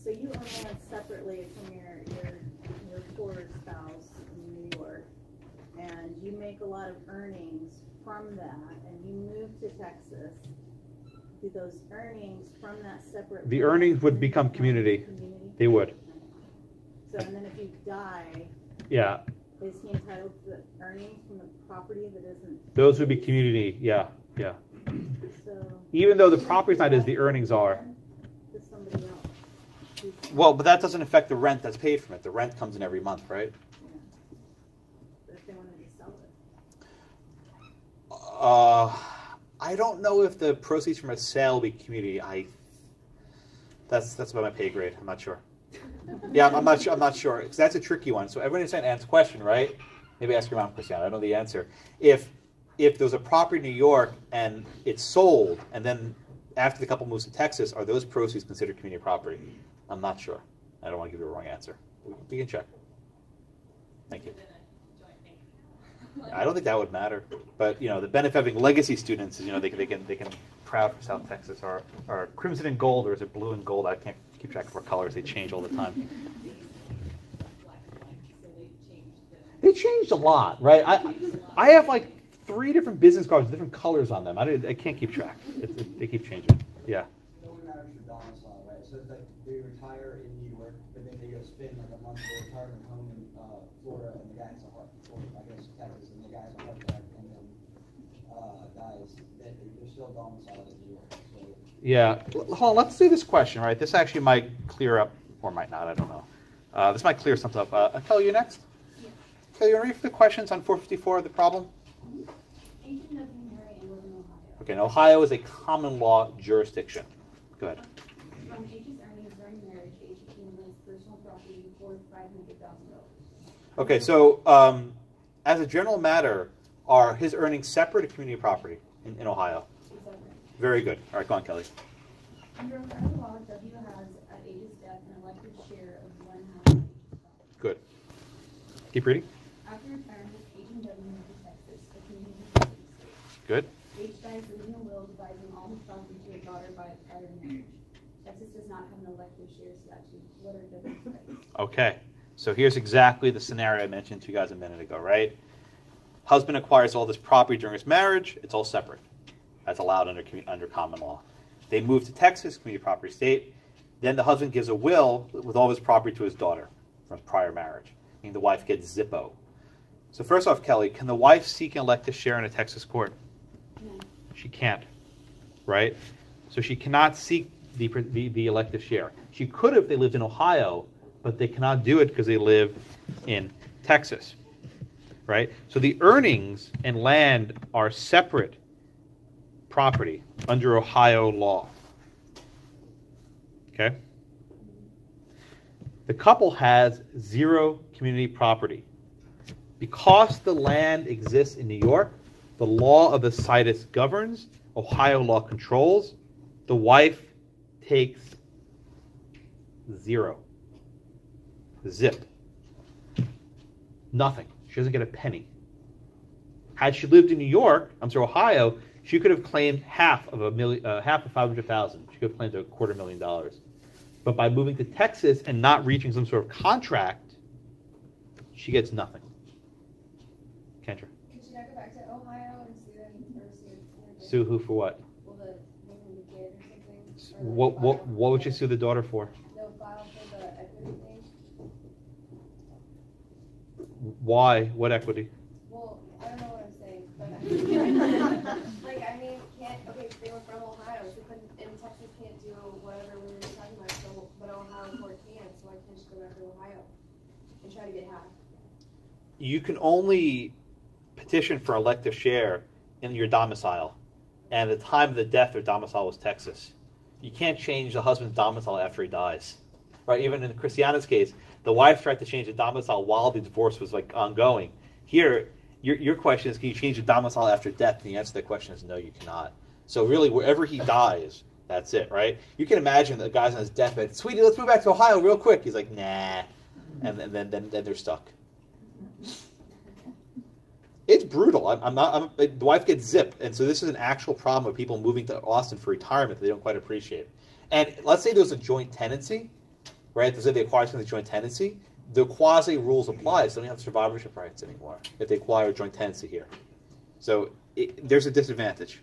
Speaker 6: so you own land separately from your poor spouse in New York, and you make a lot of earnings from that, and you move to Texas, do those earnings from that separate...
Speaker 1: The earnings would become community. They would.
Speaker 6: So, and then if you die...
Speaker 1: Yeah.
Speaker 6: Is he entitled to the earnings from the property that isn't...
Speaker 1: Those would be community, yeah.
Speaker 6: So,
Speaker 1: even though the property's not as the earnings are.
Speaker 6: to somebody else.
Speaker 1: Well, but that doesn't affect the rent that's paid from it. The rent comes in every month, right?
Speaker 6: But if they wanted to sell it.
Speaker 1: I don't know if the proceeds from a sale will be community. That's about my pay grade. I'm not sure. Yeah, I'm not sure because that's a tricky one. So everyone understand Anne's question, right? Maybe ask your mom, Christiana. I know the answer. If there's a property in New York and it's sold, and then after the couple moves to Texas, are those proceeds considered community property? I'm not sure. I don't want to give you a wrong answer. We can check. Thank you. I don't think that would matter. But the benefit of having legacy students is they can proud for South Texas or crimson and gold, or is it blue and gold? I can't keep track of our colors. They change all the time. They changed a lot, right? I have like 3 different business cards with different colors on them. I can't keep track. They keep changing. Yeah.
Speaker 14: No one matters for domicile, right? So it's like they retire in New York, but then they go spend like a month of their retirement home in Florida, and the guy has a heart, or I guess Texas, and the guy has a heart attack, and then dies. They're still domiciled in New York. So.
Speaker 1: Yeah. Hold on. Let's do this question, right? This actually might clear up, or might not. I don't know. This might clear something up. Kelly, you next?
Speaker 11: Yeah.
Speaker 1: Kelly, you want to read the questions on 454, the problem?
Speaker 11: Agent of Missouri and live in Ohio.
Speaker 1: Okay, and Ohio is a common law jurisdiction. Go ahead.
Speaker 11: From Agent worth $500,000.
Speaker 1: Okay, so as a general matter, are his earnings separate or community property in Ohio?
Speaker 11: Separate.
Speaker 1: Very good. All right, go on, Kelly.
Speaker 11: Under Ohio law, W has at Age's death an elective share of 1/2 of Age's property.
Speaker 1: Good. Keep reading.
Speaker 11: After retirement, Age and W moved to Texas, the community property state.
Speaker 1: Good.
Speaker 11: Age dies leaving a will dividing all his property to a daughter by a prior marriage. Texas does not have an elective share statute. What are W's rights?
Speaker 1: Okay. So here's exactly the scenario I mentioned to you guys a minute ago, right? Husband acquires all this property during his marriage. It's all separate. That's allowed under common law. They move to Texas, community property state. Then the husband gives a will with all his property to his daughter from his prior marriage. Meaning the wife gets Zippo. So first off, Kelly, can the wife seek an elective share in a Texas court?
Speaker 11: No.
Speaker 1: She can't, right? So she cannot seek the elective share. She could if they lived in Ohio, but they cannot do it because they live in Texas, right? So the earnings and land are separate property under Ohio law. Okay? The couple has 0 community property. Because the land exists in New York, the law of the situs governs, Ohio law controls, the wife takes 0. Zip. Nothing. She doesn't get a penny. Had she lived in New York, Ohio, she could have claimed half of $500,000. She could have claimed $250,000. But by moving to Texas and not reaching some sort of contract, she gets nothing. Kendra.
Speaker 10: Could you not go back to Ohio and sue them or sue?
Speaker 1: Sue who for what?
Speaker 10: Well, the woman who did or something. Or
Speaker 1: What would you sue the daughter for?
Speaker 10: No, file for the equity thing.
Speaker 1: Why? What equity?
Speaker 10: Well, I don't know what I'm saying, but okay, they were from Ohio, so in Texas can't do whatever we were talking about, so, but Ohio court can, so I can just go back to Ohio and try to get half.
Speaker 1: You can only petition for elective share in your domicile. And at the time of the death, their domicile was Texas. You can't change the husband's domicile after he dies. Right? Even in Christiana's case, the wife tried to change the domicile while the divorce was ongoing. Here, your question is, can you change the domicile after death? And the answer to that question is no, you cannot. So really, wherever he dies, that's it, right? You can imagine the guy's on his deathbed, sweetie, let's move back to Ohio real quick. He's like, nah. And then they're stuck. It's brutal. The wife gets zipped. And so this is an actual problem of people moving to Austin for retirement that they don't quite appreciate. And let's say there's a joint tenancy, right? Let's say they acquire something with joint tenancy. The quasi rules apply, so they don't have survivorship rights anymore if they acquire a joint tenancy here. So there's a disadvantage.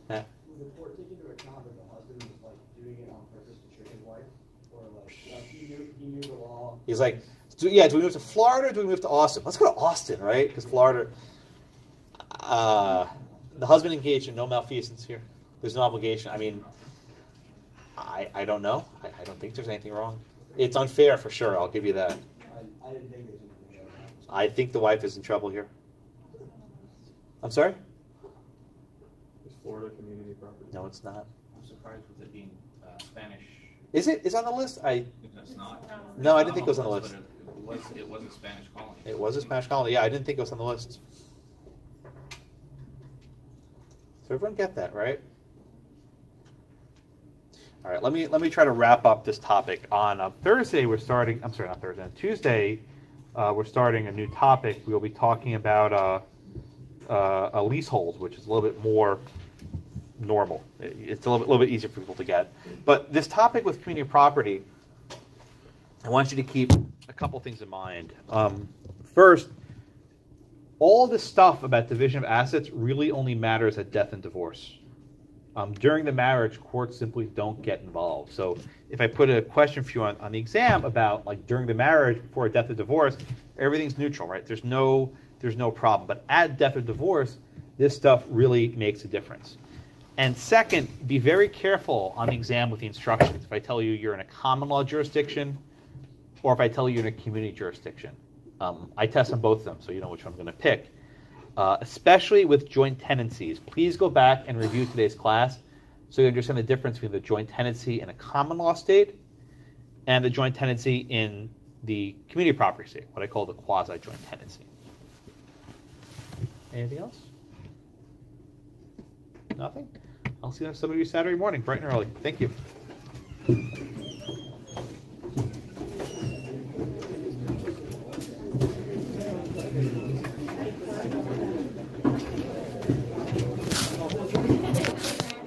Speaker 14: Was the court taking into account that the husband was doing it on purpose to trick his wife, or he knew the law?
Speaker 1: He's like, do we move to Florida or do we move to Austin? Let's go to Austin, right? Because Florida, the husband engaged in no malfeasance here. There's no obligation. I mean, I don't know. I don't think there's anything wrong. It's unfair for sure. I'll give you that.
Speaker 14: I didn't think it was anything.
Speaker 1: I think the wife is in trouble here. I'm sorry?
Speaker 5: Is Florida community property?
Speaker 1: No, it's not.
Speaker 15: I'm surprised with it being Spanish.
Speaker 1: Is it? Is it on the list?
Speaker 15: It's not.
Speaker 1: No, I didn't think it was on the list.
Speaker 15: It was a Spanish colony.
Speaker 1: It was a Spanish colony. Yeah, I didn't think it was on the list. So everyone get that, right? All right, let me try to wrap up this topic. On Thursday, we're starting. I'm sorry, not Thursday. On Tuesday, we're starting a new topic. We'll be talking about a leasehold, which is a little bit more normal. It's a little bit easier for people to get. But this topic with community property, I want you to keep a couple things in mind. First, all this stuff about division of assets really only matters at death and divorce. During the marriage, courts simply don't get involved. So if I put a question for you on the exam about during the marriage, before a death or divorce, everything's neutral, right? There's no problem. But at death or divorce, this stuff really makes a difference. And second, be very careful on the exam with the instructions. If I tell you you're in a common law jurisdiction, or if I tell you you're in a community jurisdiction. I test on both of them, so you know which one I'm going to pick. Especially with joint tenancies. Please go back and review today's class so you understand the difference between the joint tenancy in a common law state and the joint tenancy in the community property estate, what I call the quasi-joint tenancy. Anything else? Nothing? I'll see some of you Saturday morning, bright and early. Thank you.